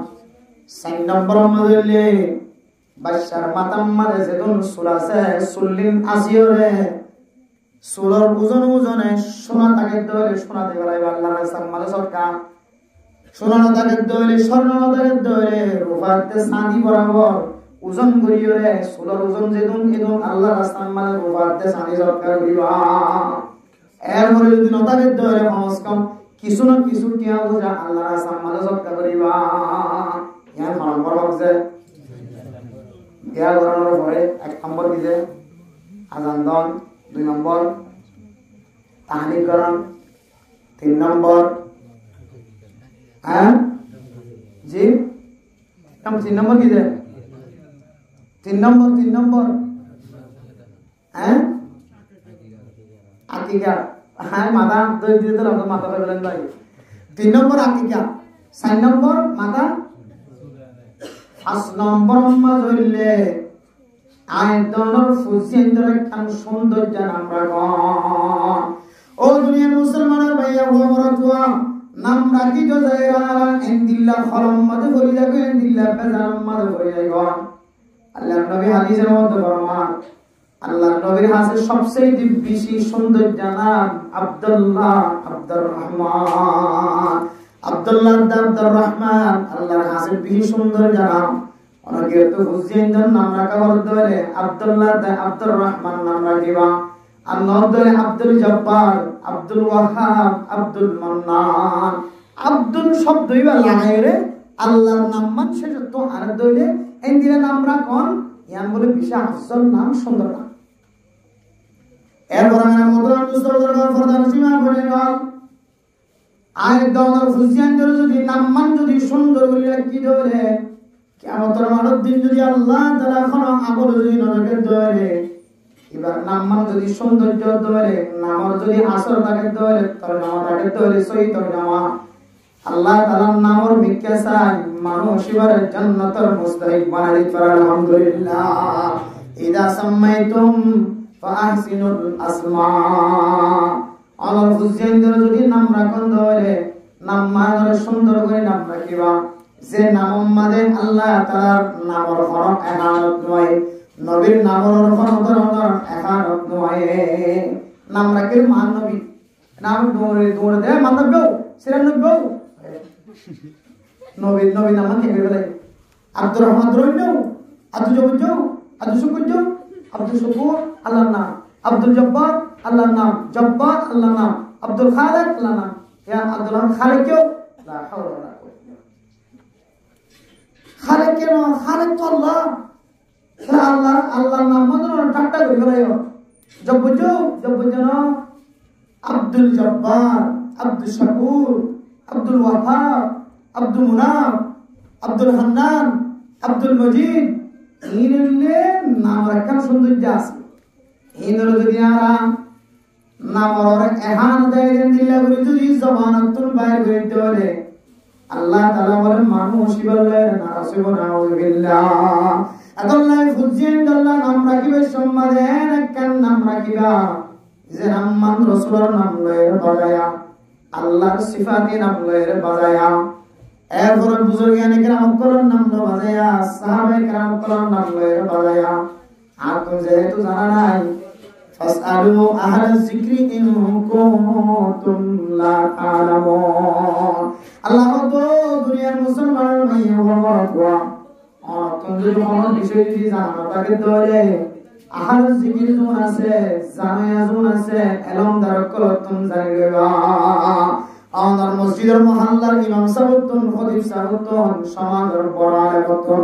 4 নম্বর মাঝে হইলে বাদশার মাতাম মাঝে যেদন সুরাসে সুল্লিন আসিওরে সুলর ওজনে সোনা তাকে দলে সোনা দিয়ে বেড়াইবা আল্লাহর রাস্তার মাঝে সরকার সোনা তাকে দলে স্বর্ণ তাকে দলে রূপাতে চাঁদি বরাবর ওজন করিও রে সুলর ওজন যেদন এদন আল্লাহর রাস্তার মাঝে রূপাতে চাঁদি সরকার করিবা এরপরে যদি নতাকে দলে কমস কম কিছু না কিছু টিয়া বোঝা আল্লাহর রাস্তার মাঝে সরকার করিবা ইয়ার নম্বর হচ্ছে ইয়া করানোর পরে 1 নম্বর দিছে আজান দান 2 নম্বর তাহলিকরণ 3 নম্বর হ্যাঁ জি हम 3 নম্বর কি দে 3 নম্বর হ্যাঁ আকিকা হ্যাঁ মাথা দই দিয়ে দিলাম তো মাথা বলেন ভাই 3 নম্বর আকিকা 4 নম্বর মাথা 5 নম্বর মাঝ হইলে আয়তনের ফুজিয়েন্দ্র একখান সৌন্দর্য আমরা গণ ও দুনিয়ার মুসলমানের ভাইয়া ও মরতুয়া নাম রাখি তো জায়গা ইনদিল্লাহ খলম মাঝে বলি যাবে ইনদিল্লাহ বেজাম মাঝে বলি যাইব আল্লাহর নবী হাদিসের মধ্যে ফরমান আল্লাহর নবীর হাসে সবচেয়ে বেশি সৌন্দর্য নাম আব্দুল্লাহ আব্দুর রহমান আব্দুল্লাহ আব্দুর রহমান আল্লাহর হাসে বেশি সৌন্দর্য নাম অনেকে তো হুসেইনদের নাম রাখা বলতে আব্দুল্লাহ আব্দুর রহমান নাম রাখিবা আর নদরে আব্দুল জব্বার আব্দুল ওয়াহাব আব্দুল মান্নান আব্দুল শব্দই বা লাগাই রে আল্লাহর নাম মান শেষ তো আর দইলে এই দিলে নাম রাখুন ইয়ান বলে বিশাল আফজল নাম সুন্দর নাম এরপর আমরা মুদ্রা মুস্তফার ফরদান সীমা বলে গেল আয় দওয়ার ফুজিয়ানদের যদি নাম মান যদি সুন্দর বলে কি ধরে কিয়ামতের মাঠের দিন যদি আল্লাহ তাআলা কোন আমল যদি নজরে ধরে এবার নাম মান যদি সৌন্দর্য ধরে নামর যদি আসর থাকে ধরে তোর নাম থাকে ধরে সহি তোর নাম আল্লাহ তাআলার নামর ভিক্ষা চাই মানুষ এবারে জান্নাতের মুস্তাহিক বানাই দিতে পারে আলহামদুলিল্লাহ ইদা সামাইতুম ফাহসিনুল আসমা আল্লাহ ফুজিয়ানদের যদি নাম রাখুন ধরে নাম মানে সুন্দর করে নাম রাখিবা যে নাম মাদে আল্লাহ তাআলার নামর হরফ এহানত নয় নবীর নামর অনুকরণ এখানত নয় নাম রাখে মান নবী নাম দৌড়ে দৌড়ে দেয় মান নব্বেও 96 নবীর নাম কে বলে আব্দুর রহমান রইনো আব্দুল জব্বার আব্দুল শুকুর আব্দুল শুকুর আল্লাহর নাম আব্দুল জব্বার আল্লাহর নাম জব্বার আল্লাহর নাম আব্দুল খালিক আল্লাহর নাম ইয়া আব্দুল খালিক কেউ লা হাওলা ওয়ালা কুওয়াতা খালিক কেন খালিক তো আল্লাহ আল্লাহর নাম মনে ঠাট্টা করে গেলায়ো জব্বর জানো আব্দুল জব্বার আব্দুল শাকুর আব্দুল ওয়াহাব আব্দুল মুনাফ আব্দুল হান্নান আব্দুল মজিদ ইনলে নাম রাখার সৌন্দর্য আছে ইনর যদি আরাম নামর এহান দেয় দিল্লা করে যদি জবানাতুল বাইর হইতে হলে আল্লাহ তাআলা বলেন মানুষ বললেন নাউযুবিল্লাহ আল্লাহ ফুজিন আল্লাহ নাম রাখিবে সম্মানের কেন নাম রাখিবা যে নাম রাসূলের নাম লয়ে বাজায়া আল্লাহর সিফাতে নাম লয়ে বাজায়া এরপর বুজুর্গানে কেরাম করার নাম লয়ে বাজায়া সাহাবে কেরাম করার নাম লয়ে বাজায়া আর তো যেহেতু জানা নাই ফাসআলু আহলা যিকরি ইন কুনতুম লা তা'লামুন আল্লাহ তো দুনিয়ার মুসলমানের ভাইয়া বাবা তুমি যদি কোনো বিষয় যদি জানো তাকে ধরে আহল জিকির জোন আছে জানায়া জোন আছে এলম দারকল তুমি জানিবা আমাদের মসজিদের মহল্লার ইমাম সাহেবতুন খতিব সাহেবতুন সমাজের বড় আলেমতুন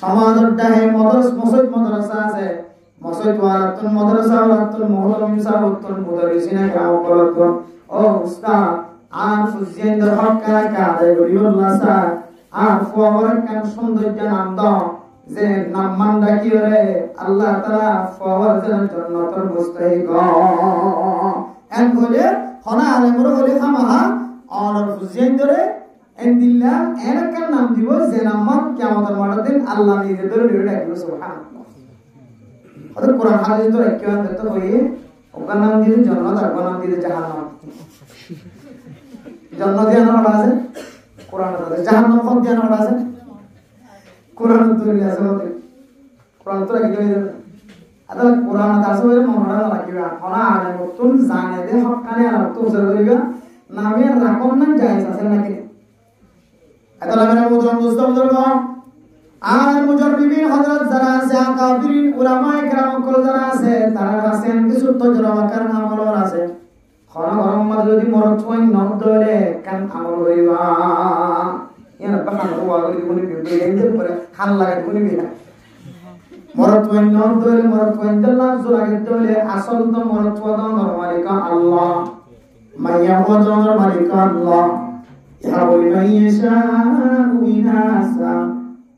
সমাজের ডাহে মাদ্রাসা আছে মসজিদ ওয়ালাতুন মাদ্রাসা ওয়ালাতুন মুহতামিম সাহেবতুন মুদারিসিনা কাওকলাতুন ও উস্তাদ আর ফুজিয়েন্দ্র হক কাদে গরিবুল্লাহ স্যার আর ফওয়ার কান সৌন্দর্য নাম দাও যে নাম মান ডাকি রে আল্লাহ তাআলা ফওয়ার জান্নাতের মুস্তাহিক এন বলে হনা আলেমর বলে খামাহা আর ফুজিয়েন্দ্রে এন্দিল্লা এর কান নাম দিব যে নাম কিয়ামতের মাঠে দিন আল্লাহ নিজে ধরে ডাকবে সুবহানাল্লাহ আর কোরআন হাদিস তো একবার দেখতে হইয়ে ওখান নাম দিয়ে জান্নাত আর নাম দিয়ে জাহান্নাম জান্নাত দিয়ে নাম আছে কোরআন আছে জাহান্নাম কোন দিয়ে নাম আছে কোরআন তো আছে বলে কোরআন তো কি কই আদা কোরআন আছে বলে মনটা রাখিবা হনা আলে মতন জানে দে হকানে আর তো জরুরিবা নামে রাখন না জায়েজ আছে নাকি আদা লাগা মুদ্রণ মুস্তাফদরগণ আর মুজাররিবিন হযরত যারা আছে আকাবিরিন উলামায়ে কেরাম কল যারা আছে তারা আছেন কিছু তজরবা কারণ আমল আছে খরা গরম মধ্যে যদি মরত হয় নদ ধরে কান আমল হইবা ইয়ানা বাহান হওয়া গলি কোনি বিবেইতে পরে হাল লাগাই কোনি বিনা মরত হয় নদ ধরে মরত হয় আল্লাহ জোরাগে ধরে আসল তো মরত হয় মালিক আল্লাহ মাইয়া হদর মালিক আল্লাহ ইয়াবু লিমান ইয়াশাউ ইনাসা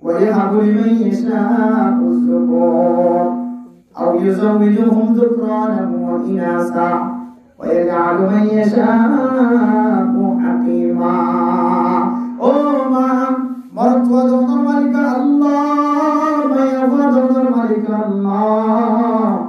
ويهب لمن يشاء الذكور أو يزوجهم ذكرانا وإناثا ويجعل من يشاء حكيما مرت ودون مالك الله ما يفضل مالك الله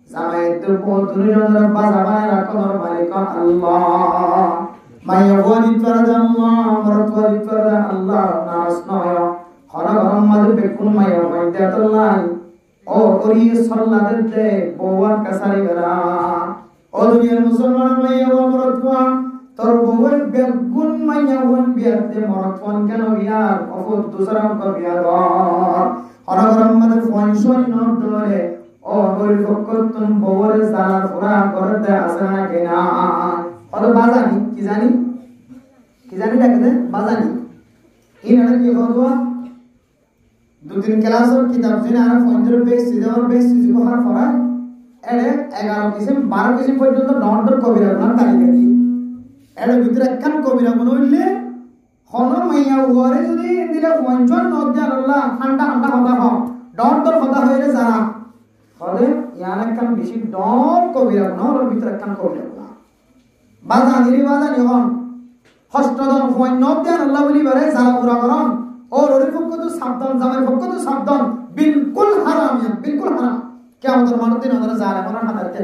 زميت بوترون رب زمان ركض مالك الله ما يفضل فرد الله مرت ودون فرد الله ناسنا খরা গরম মাঝে বেকুন মায়া মাইদাতুল্লাহ ও ওরি সাল্লাদের দে বওয়ার কাসারি গরা ও দুনিয়ার মুসলমান মাইয়া ও মরতওয়া তোর বওয়ার বেগুন মাইয়া হন বিয়াতে মরতওয়ান কেন বিয়ার অফুত দুসরাম কর বিয়ার খরা গরম মাঝে ফনশন নট ধরে ও ওরি ফকতুন বওয়ার সালা পুরা করতে আসনা কেনা কত বাজানি কি জানি ডাকতে বাজানি ইনারা কি হওয়া दो दिन क्लास और किताब से आना पॉइंटर बेस सीधा और बेस चीज को हर फरा एडे 11 किस्म 12 किस्म পর্যন্ত ডন্ডর কবিরা না তালিকা দি এডে ভিতরে একখান কবিরা বনইলে হন মাইয়া ওরে যদি দিলে পঞ্চন নদ্যা আল্লাহ ঠান্ডা কথা হ ডন্ডর কথা হইলে যারা হলে ইয়ান একখান বেশি ডন কবিরা না ওর ভিতরে একখান কবিরা না বাজানি হন হস্তদন পঞ্চ নদ্যা আল্লাহ বলি বারে যারা পুরা করন और ওর পক্ষ তো সাবধান জামার পক্ষ তো সাবধান বিলকুল হারাম কিয়ামতের মাঠে দিন ওরা জালেমানা হাতাতে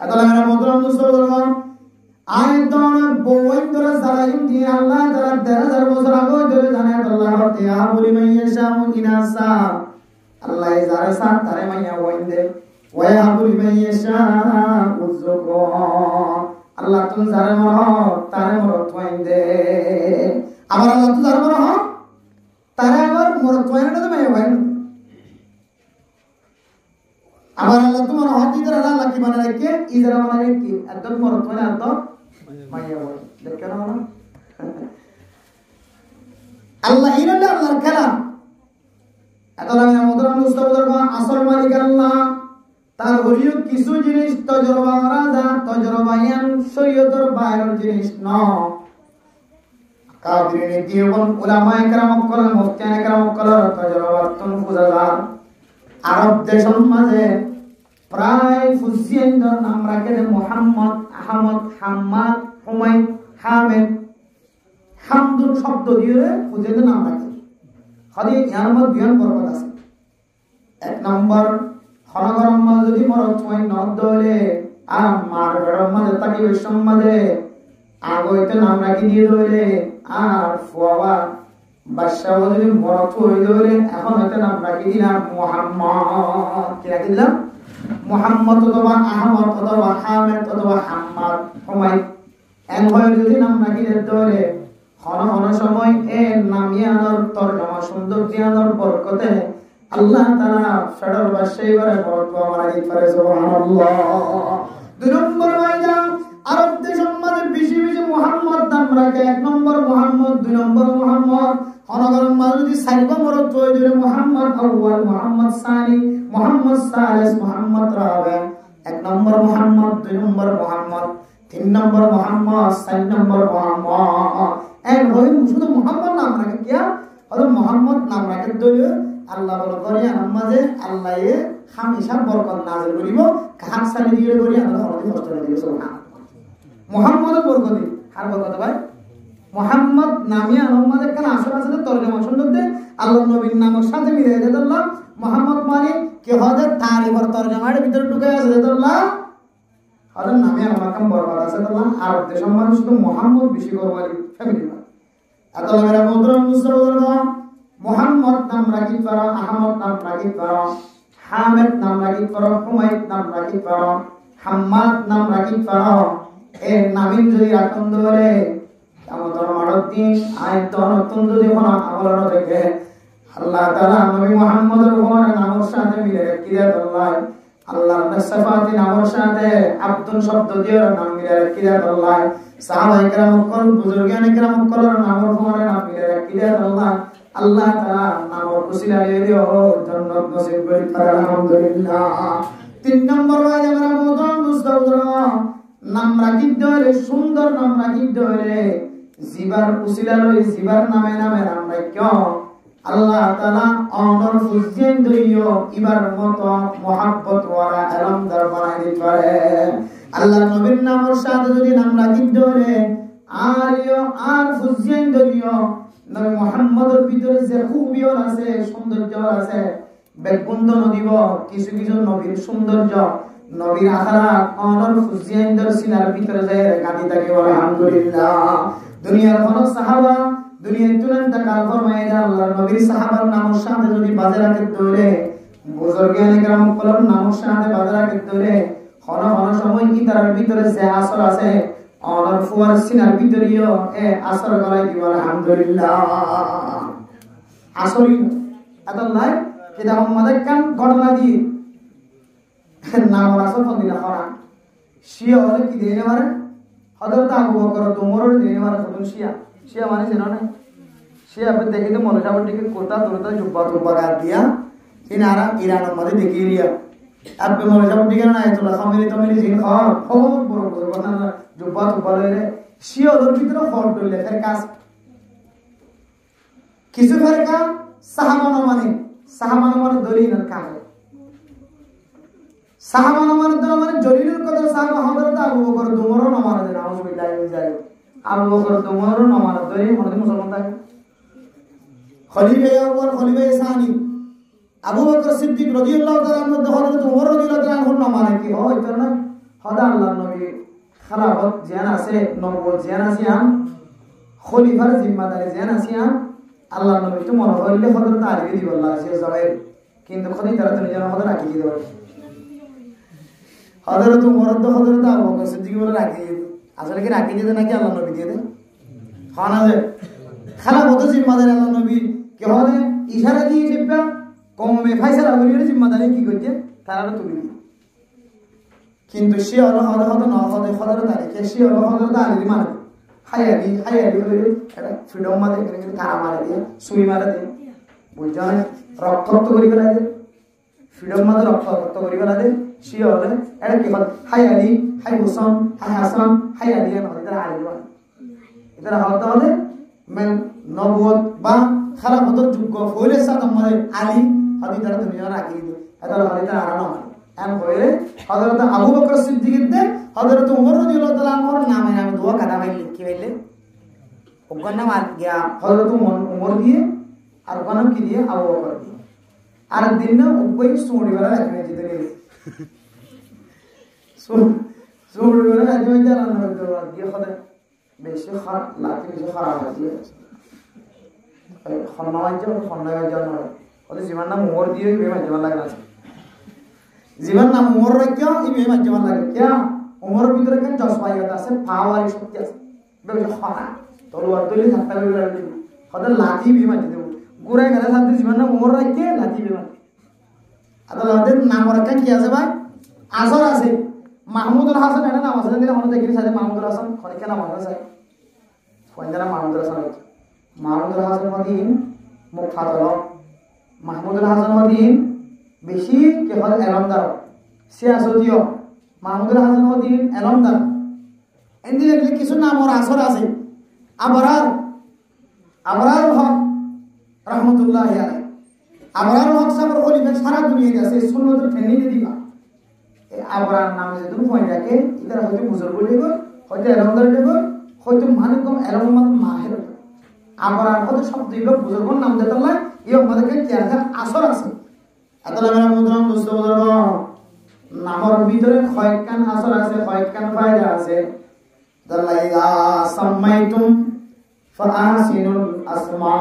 আদালা মেরা মুদ্রাম মুসলমান আয়াতন বওয়ন্তর জালাইম দি আল্লাহ তাআলা 10000 বছর আগে ধরে জানায় আল্লাহ তে আবুলি মাইয়াশাউ ইনাসা আল্লাহ যারা সান তারে মাইয়া ওয়াইন দে ওয়াহাবু লিমান ইয়াশাউ যুকরান আল্লাহ তুমি যারা মরহ তারে মরত ওয়াইন দে আবার আল্লাহ তুমি যারা মরহ তারে আবার মরত ওয়াইন দে মাইয়া ওয়াইন আবার আল্লাহ তোমার হাতি দ্বারা আল্লাহ কি বানায় রাখে ইজরা বানায় রাখে একদম মরত ওয়াইন একদম মাইয়া ওয়াইন দেখেন না আল্লাহ ইরাদা আল্লাহর কালাম আতালামিনা মুদরাম মুস্তাবদরবা আসল মালিক আল্লাহ তার হরিও কিছু জিনিস তজরবা রাজা তজরবায়ান শরীয়তের বাইরের জিনিস ন কাবিরিনে দিওবন উলামায়ে কেরাম কল মুফতিয়ানে কেরাম কল তজরবাতুন ফুজালার আরব দেশের মাঝে প্রায় ফুজিয়ানদের নাম রাখে মুহাম্মদ আহমদ হাম্মাদ হুমায়ুন হামিদ হামদুন শব্দ দিয়ে ফুজিয়ানদের নাম রাখে খালি ইয়ার মধ্যে বিয়ান বরকত আছে এক নম্বর খনগরম মাঝে যদি মরত ছয় নদ দলে আর মার গরম মাঝে তাকি বিশ্বম মাঝে আগইতে নাম রাখি দিয়ে দলে আর ফুয়াবা বাদশাহ যদি মরত হই দলে এখন হইতে নাম রাখি দিলাম মুহাম্মদ কি রাখি দিলাম মুহাম্মদ অথবা আহমদ অথবা হামিদ অথবা হাম্মাদ হুমায়ুন এন হয় যদি নাম রাখি দিয়ে দলে হন সময় এ নামিয়ানোর তরজমা সুন্দর দিয়ানোর বরকতে আল্লাহ তাআলা ফেডার বাদশাহী করে বরকত আমাদের করে সুবহানাল্লাহ দুই নম্বর ভাইজা আরব দেশের মধ্যে বেশি বেশি মুহাম্মদ নাম রাখে এক নম্বর মুহাম্মদ দুই নম্বর মুহাম্মদ হনগরম মাঝে সাইবা মরত হই দিলে মুহাম্মদ আউয়াল মুহাম্মদ সানি মুহাম্মদ সালিস মুহাম্মদ রাবি এক নম্বর মুহাম্মদ দুই নম্বর মুহাম্মদ তিন নম্বর মুহাম্মদ চার নম্বর মুহাম্মদ এক হই শুধু মুহাম্মদ নাম রাখে কিয়া আর মুহাম্মদ নাম রাখে দলিল আল্লাহ বলে করিয়া নামাজে আল্লাহ এ হামেশা বরকত নাযিল করিব কাহার সালে দিয়ে করি আল্লাহ আমাদের কষ্ট দিবে সুবহানাল্লাহ মুহাম্মদের বরকত আর বরকত ভাই মুহাম্মদ নামিয়া নামাজে কেন আসল আসলে তরজমা শুনতে আল্লাহ নবীর নামের সাথে মিলিয়ে দেন আল্লাহ মুহাম্মদ মানে কি হযে তারিফের তরজমার ভিতরে ঢুকে আছে আল্লাহ আর নামিয়া মাকাম বরকত আছে আল্লাহ আর দেশের মানুষ শুধু মুহাম্মদ বেশি করবালি ফ্যামিলি আল্লাহ মেরা মুদরাম মুসলমান মুহাম্মদ নাম রাখি পারো আহমদ নাম রাখি পারো হামিদ নাম রাখি পারো হুমায়ুন নাম রাখি পারো হাম্মাদ নাম রাখি পারো এ নামিন যদি রাখুন ধরে আমাদের মানব দিন আয়ত নতুন যদি কোনো আমল দেখে আল্লাহ তাআলা নবী মুহাম্মদের উপরে নামের সাথে মিলে রেখে দেয় আল্লাহ আল্লাহর সিফাতি নামের সাথে আব্দুল শব্দ দিয়ে নাম মিলে রেখে দেয় আল্লাহ সাহাবায়ে কেরাম কোন বুজুর্গানে কেরাম কোন নামের উপরে নাম মিলে রেখে দেয় আল্লাহ আল্লাহ তাআলা নামের উসিলা দিও জান্নাত নসিব করি আলহামদুলিল্লাহ তিন নম্বর ভাই আমরা মোদন মুস্তাফা নাম রাখি দরে সুন্দর নাম রাখি দরে জিবার উসিলা লই জিবার নামে নামে নাম রাখিও আল্লাহ তাআলা অনর ফুজিন দইও ইবার মত মোহাব্বত ওয়ালা আলম দরবারে দিতে পারে আল্লাহ নবীর নামের সাথে যদি নাম রাখি দরে আর ফুজিন দইও নবী মুহাম্মদের ভিতরে যে খুবিয়ত আছে সৌন্দর্য আছে বেকুন্দ নদীব কিছু কিছু নবীর সৌন্দর্য নবীর আখলাক অনর ফুজিয়ানদের সিনার ভিতরে যায় গাদি থাকে আলহামদুলিল্লাহ দুনিয়ার কোন সাহাবা দুনিয়ার তুলন্ত কাল ফরমায় আল্লাহর নবীর সাহাবার নামের সাথে যদি বাজে রাখে ধরে বুজুর্গানে কেরাম কলম নামের সাথে বাজে রাখে ধরে কোন সময় কি তার ভিতরে যে আসর আছে অনর ফুয়ার সিনার ভিতরেও এ আসর গলায় দিব আলহামদুলিল্লাহ আসরি আল্লাহ এটা আমাদের কান ঘটনা দি নাম আসর ফদিলা করা শিয়া হলে কি দেনে পারে হযরত আবু বকর ওমরের দেনে পারে কত শিয়া শিয়া মানে জানো না শিয়া আপনি দেখে তো মনে যাবে ঠিক কোটা তোরতা জুব্বা গার দিয়া ইনারা ইরানের মধ্যে দেখিয়ে দিয়া আপনি মনে যাবে ঠিক না এতলা খামিরি তামিরি জিন খাওয়া খুব বড় বড় কথা না জুব্বা তো বলে শিয়া ওদের ভিতরে ফল্ট হইলে ফের কাজ কিছু ফেরকা সাহাবানো মানে দলিলের কাজ সাহাবানো মানে জলিলের কথা সাহাবা হযরত আবু বকর ওমরও নামাজ দেন আউযুবিল্লাহি মিনাশ জালিম আবু বকর ওমরও নামাজ দেন মনে মুসলমান থাকে খলিফা আউয়াল খলিফা সানি আবু বকর সিদ্দিক রাদিয়াল্লাহু তাআলা আনহু হযরত ওমর রাদিয়াল্লাহু তাআলা আনহু নামাজ কি হয় তো না খোদা আল্লাহর নবী খেলাফত জিয়ান আছে নবুয়ত জিয়ান আছে খলিফার জিম্মাদারি জিয়ান আছে আল্লাহর নবী তো মনে হইলে হযরত আলী রাদিয়াল্লাহু তাআলা সে জবাই কিন্তু খদি তারা তো নিজের হদর রাখি দিতে পারে হদরত উমর তো হদরত আবু বকর সিদ্দিক বলে রাখি দিতে আসলে কি রাখি দিতে নাকি আল্লাহ নবী দিয়ে দেয় হয় না যে খালা কত জিম্মাদার আল্লাহ নবী কে হলে ইশারা দিয়ে চেপা কমে ফাইসালা বলিয়ে জিম্মাদারি কি করছে তারা তুলে দিই কিন্তু সে হলো হদর ন হদর হদর তারিখে সে হলো হদর আলী মানে হায়ালি হলে এটা ফ্রিডম মারে কিন্তু তারা মারে দিয়ে সুই মারে দিয়ে বুঝছো না রক্ত করে ফেলা যায় ফ্রিডম মারে রক্ত করে ফেলা যায় সে হলে এটা কি হল হায়ালি হাই হুসান হাই হাসান হাই আলী এটা আলী মানে এটা হতে হলে মেন নবুয়ত বা খালাফতের যোগ্য হইলে সাথে মানে আলী হদি তারা দুনিয়া রাখি দিই এটা হলে তারা আরাম হয় এম হইলে হযরত আবু বকর সিদ্দিককে হযরত উমর রাদিয়াল্লাহু তাআলা আনহুর নামে নামে দোয়া কাদা বাইলে কি বাইলে ওগন নাম আর গিয়া হযরত উমর দিয়ে আর ওগন কি দিয়ে আবু বকর দিয়ে আর দিন না ওই সোড়ি वाला রাখবে জিতে গেছে সোড়ি वाला রাখবে জানা না তো দিয়ে খদে বেশি খারাপ লাতি বেশি খারাপ আছে খন্নাওয়াজ জন্য ওদের জীবন নাম উমর দিয়ে বেমান জীবন লাগা আছে জীবন নাম উমর রাখিয়া এই বেমান জীবন লাগে क्या উমর ভিতরে কেন জজবায়ত আছে পাওয়ার শক্তি আছে বেশি খারাপ তলোয়ার তুলে থাকতে হবে খদে লাতি বেমান দিতে গুড়াই গেলে সাথে জীবন নাম উমর রাখিয়ে লাতি বেমান আদালতের নাম রাখা কি আছে ভাই আসর আছে মাহমুদুল হাসান এটা নাম আছে দিলে মনে দেখিনি সাথে মাহমুদুল হাসান খনিকে নাম আছে কোনটা মাহমুদুল হাসান মাহমুদুল হাসান মদিন মুফাদল মাহমুদুল হাসান মদিন বেশি কে হল এলমদার সিয়াসতীয় মাহমুদুল হাসান মদিন এলমদার এন্দি লাগলে কিছু নাম আর আসর আছে আবরার হক রহমতুল্লাহি আলাইহি আবরার হক সাহেবের খলিফা সারা দুনিয়াতে আছে সুন্নতের ফেনি দিবা এই আবরার নাম যে তুমি কই রাখে এটা হয়তো বুজুর্গ দেব হয়তো এলমদার দেব হয়তো মানকম এলমমান মাহের আবরার কত শব্দ দিল বুজুর্গর নাম দিতলা এই আমাদেরকে কি আছে আসর আছে আতালা মেরা মুদ্রাম দোস্ত বুজুর্গ নামর ভিতরে কয়েকখান আসর আছে কয়েকখান ফায়দা আছে দাল্লাইয়া সামাইতুম ফাআসিনুল আসমা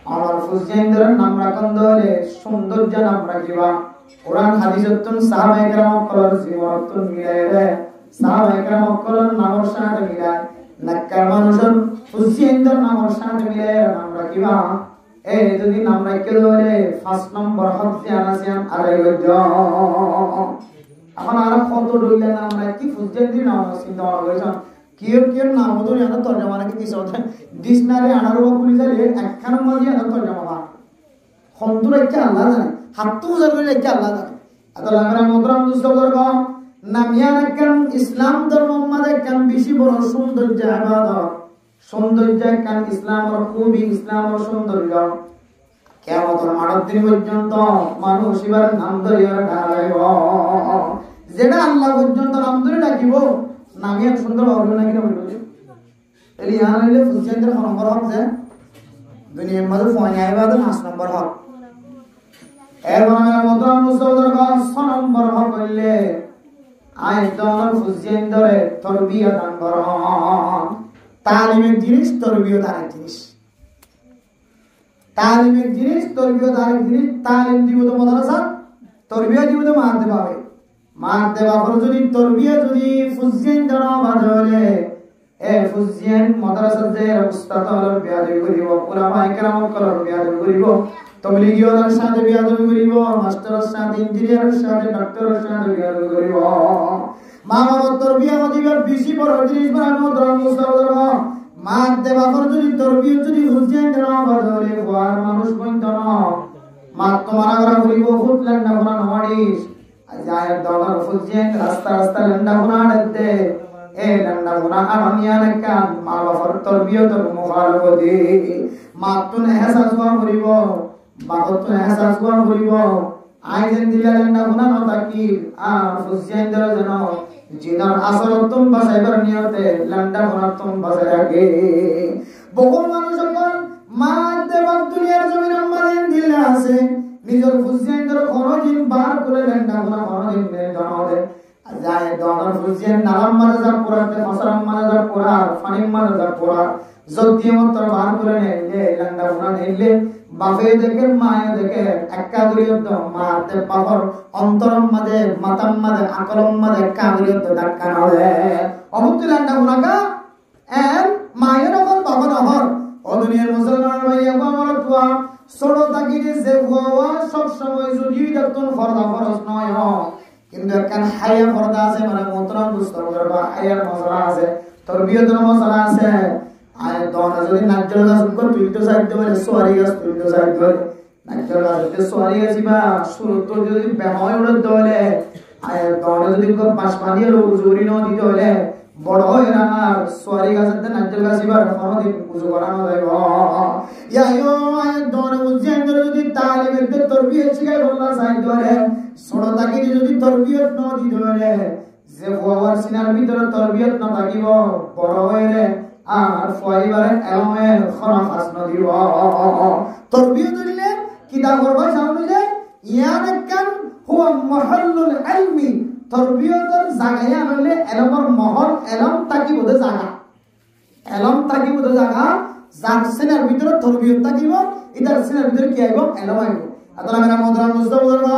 আমার ফুজিয়েন্দ্রের নাম রাখুন ধরে সৌন্দর্য নাম রাখিবা কোরআন হাদিসতুন সাহাবায়ে কেরাম কলর জীবনতুন মিলাইবে সাহাবায়ে কেরাম কলর নামর সাথে মিলায় নাক্কার মানুষের ফুজিয়েন্দ্র নামর সাথে মিলায় নাম রাখিবা এই যদি নাম রাখতে ধরে 5 নম্বর হচ্ছে আনাসিয়ান আরে গজ এখন আর কত ডইলে নাম রাখি ফুজিয়েন্দ্র নাম চিন্তা করেছেন কিয়ের নাম তো জানা তরজমা নাকি কিছু ডিকশনারি আনারো পুলিশ আলে একখান মাঝে আনা তরজমা বা খন্দুর একটা আল্লাহ জানে হাতু উজার করে একটা আল্লাহ জানে আল্লাহ আমরা মুদ্রাম দুস্তবর্গ নামিয়া রাখেন ইসলাম ধর্ম মধ্যে কান বেশি বড় সৌন্দর্য ইবাদত সৌন্দর্য কান ইসলামের খুবই ইসলামের সৌন্দর্য কিয়ামতের মাঠের দিন পর্যন্ত মানুষ এবার নাম ধরিয়া ডাকাইব যেটা আল্লাহ পর্যন্ত নাম ধরে ডাকিব নামিয়া সুন্দর হবে না কিনা বলবো এলি আনলে ফুজিয়েন্দ্র নম্বর হক যে দুনিয়ার মধ্যে ফোন আইবা তো 5 নম্বর হক এর মানে মুদ্রা মুসলমানদের 6 নম্বর হক হইলে আইদর ফুজিয়েন্দ্রে তরবিয়ত দান করো তালিমের জিনিস তরবিয়ত আরেক জিনিস তালিমের জিনিস তরবিয়ত আরেক জিনিস তালিম দিব তো মাদ্রাসা তরবিয়ত দিব তো মারতে পাবে মারতে বাপর যদি তরবিয়া যদি ফুজিয়েন্দ্র বাজলে এ ফুজিয়েন মাদ্রাসা যে উস্তাদ হল বিয়াদবি করিব উলামা ইকরাম কলর বিয়াদবি করিব তবলিগীওয়ালার সাথে বিয়াদবি করিব মাস্টারের সাথে ইঞ্জিনিয়ারের সাথে ডক্টরের সাথে বিয়াদবি করিব মা বাবার তরবিয়া দিবার বেশি বড় জিনিস বানানো ধর্ম মুস্তাফার মারতে বাপর যদি তরবিয়া যদি ফুজিয়েন্দ্র বাজলে ওয়ার মানুষ কইত না মা তোমার আগরা করিব ফুটলেন না কোন নড়িস আজ দলার ফুজিয়েন রাস্তা লন্ডা গুনাড়তে এ লন্ডা গুনা আমিয়ানকা মা বাবার তরবিয়ত মুখালবদি মা তুনে এহসাস করিব বাবা তুনে এহসাস করিব আইজেন দিলা লন্ডা গুনা নতাকি আর ফুজিয়েন দর জন জিনার আসরতুম বাসাইবার নিয়তে লন্ডা গুনাতুম বাসাইগে বহু মানুষ যখন মা দেবাক দুনিয়ার জমিন মারেন দিলে আছে নিজের ফুজিয়েন্দ্র কোনদিন বার করে লন্ডা গুনা কোনদিন জানাওলে যায় দনার ফুজিয়েন নালাম মারা যা পড়াতে ফসরাম মারা যা পড়া ফানিম মারা যা পড়া যদি মত বার করে নেলে লন্ডা গুনা নেলে বাপে দেখে মায়ে দেখে একা করিয়ত মাতে বাপর অন্তরম মাঝে মাতাম মাঝে আকলম মাঝে একা করিয়ত ধাক্কা নড়ে অবুতুলান্ডা গুনাকা এর মায়ের ওপর বাবার ওপর ও দুনিয়ার মুসলমান ভাইয়া আমার তোয়া ছোট থাকিলে যে হওয়া সব সময় যদি দেখতুন ফরদা ফরজ নয় কিন্তু একখান হায়া ফরদা আছে মানে মোহতরম দুস্থ করবা হায়ার মশলা আছে তরবিয়তের মশলা আছে আর দোনা যদি নাজ্জল গাছ উপর তুলতে চাইতে বলে সোয়ারি গাছ তুলতে চাইতে বলে নাজ্জল গাছ হতে সোয়ারি গাছ বা শুরু তো যদি বেহয় উড়তে হলে আর দোনা যদি পাঁচ পানি আর উজুরি ন দিতে হলে বড় হয় না আর সোয়ারি গাছতে নাজ্জল গাছ বা কোনদিন উজু করানো যাবে ইয়া ইয়ো আয় দোনা উজ্জেন যদি তালিমের তরবিয়ত শিখাই বললা চাইতে হলে ছোট থাকি যদি তরবিয়ত ন দিতে হলে যে ওয়ার সিনার ভিতরে তরবিয়ত না থাকিব বড় হইলে আর ফাইবারে এলমের খরাফাস নদী তরবিয়ত দিলে কিতাব করবা সামনে যে ইয়ানাকান হুয়া মাহাল্লুল ইলমি তরবিয়তের জায়গায় আনলে এলমের মহল এলম তাকি বদে জায়গা এলম তাকি বদে জায়গা যার সিনার ভিতরে তরবিয়ত থাকিব ইদার সিনার ভিতরে কি আইব এলম আইব আতলা মেরা মুদ্রা মুস্তাফা বলবা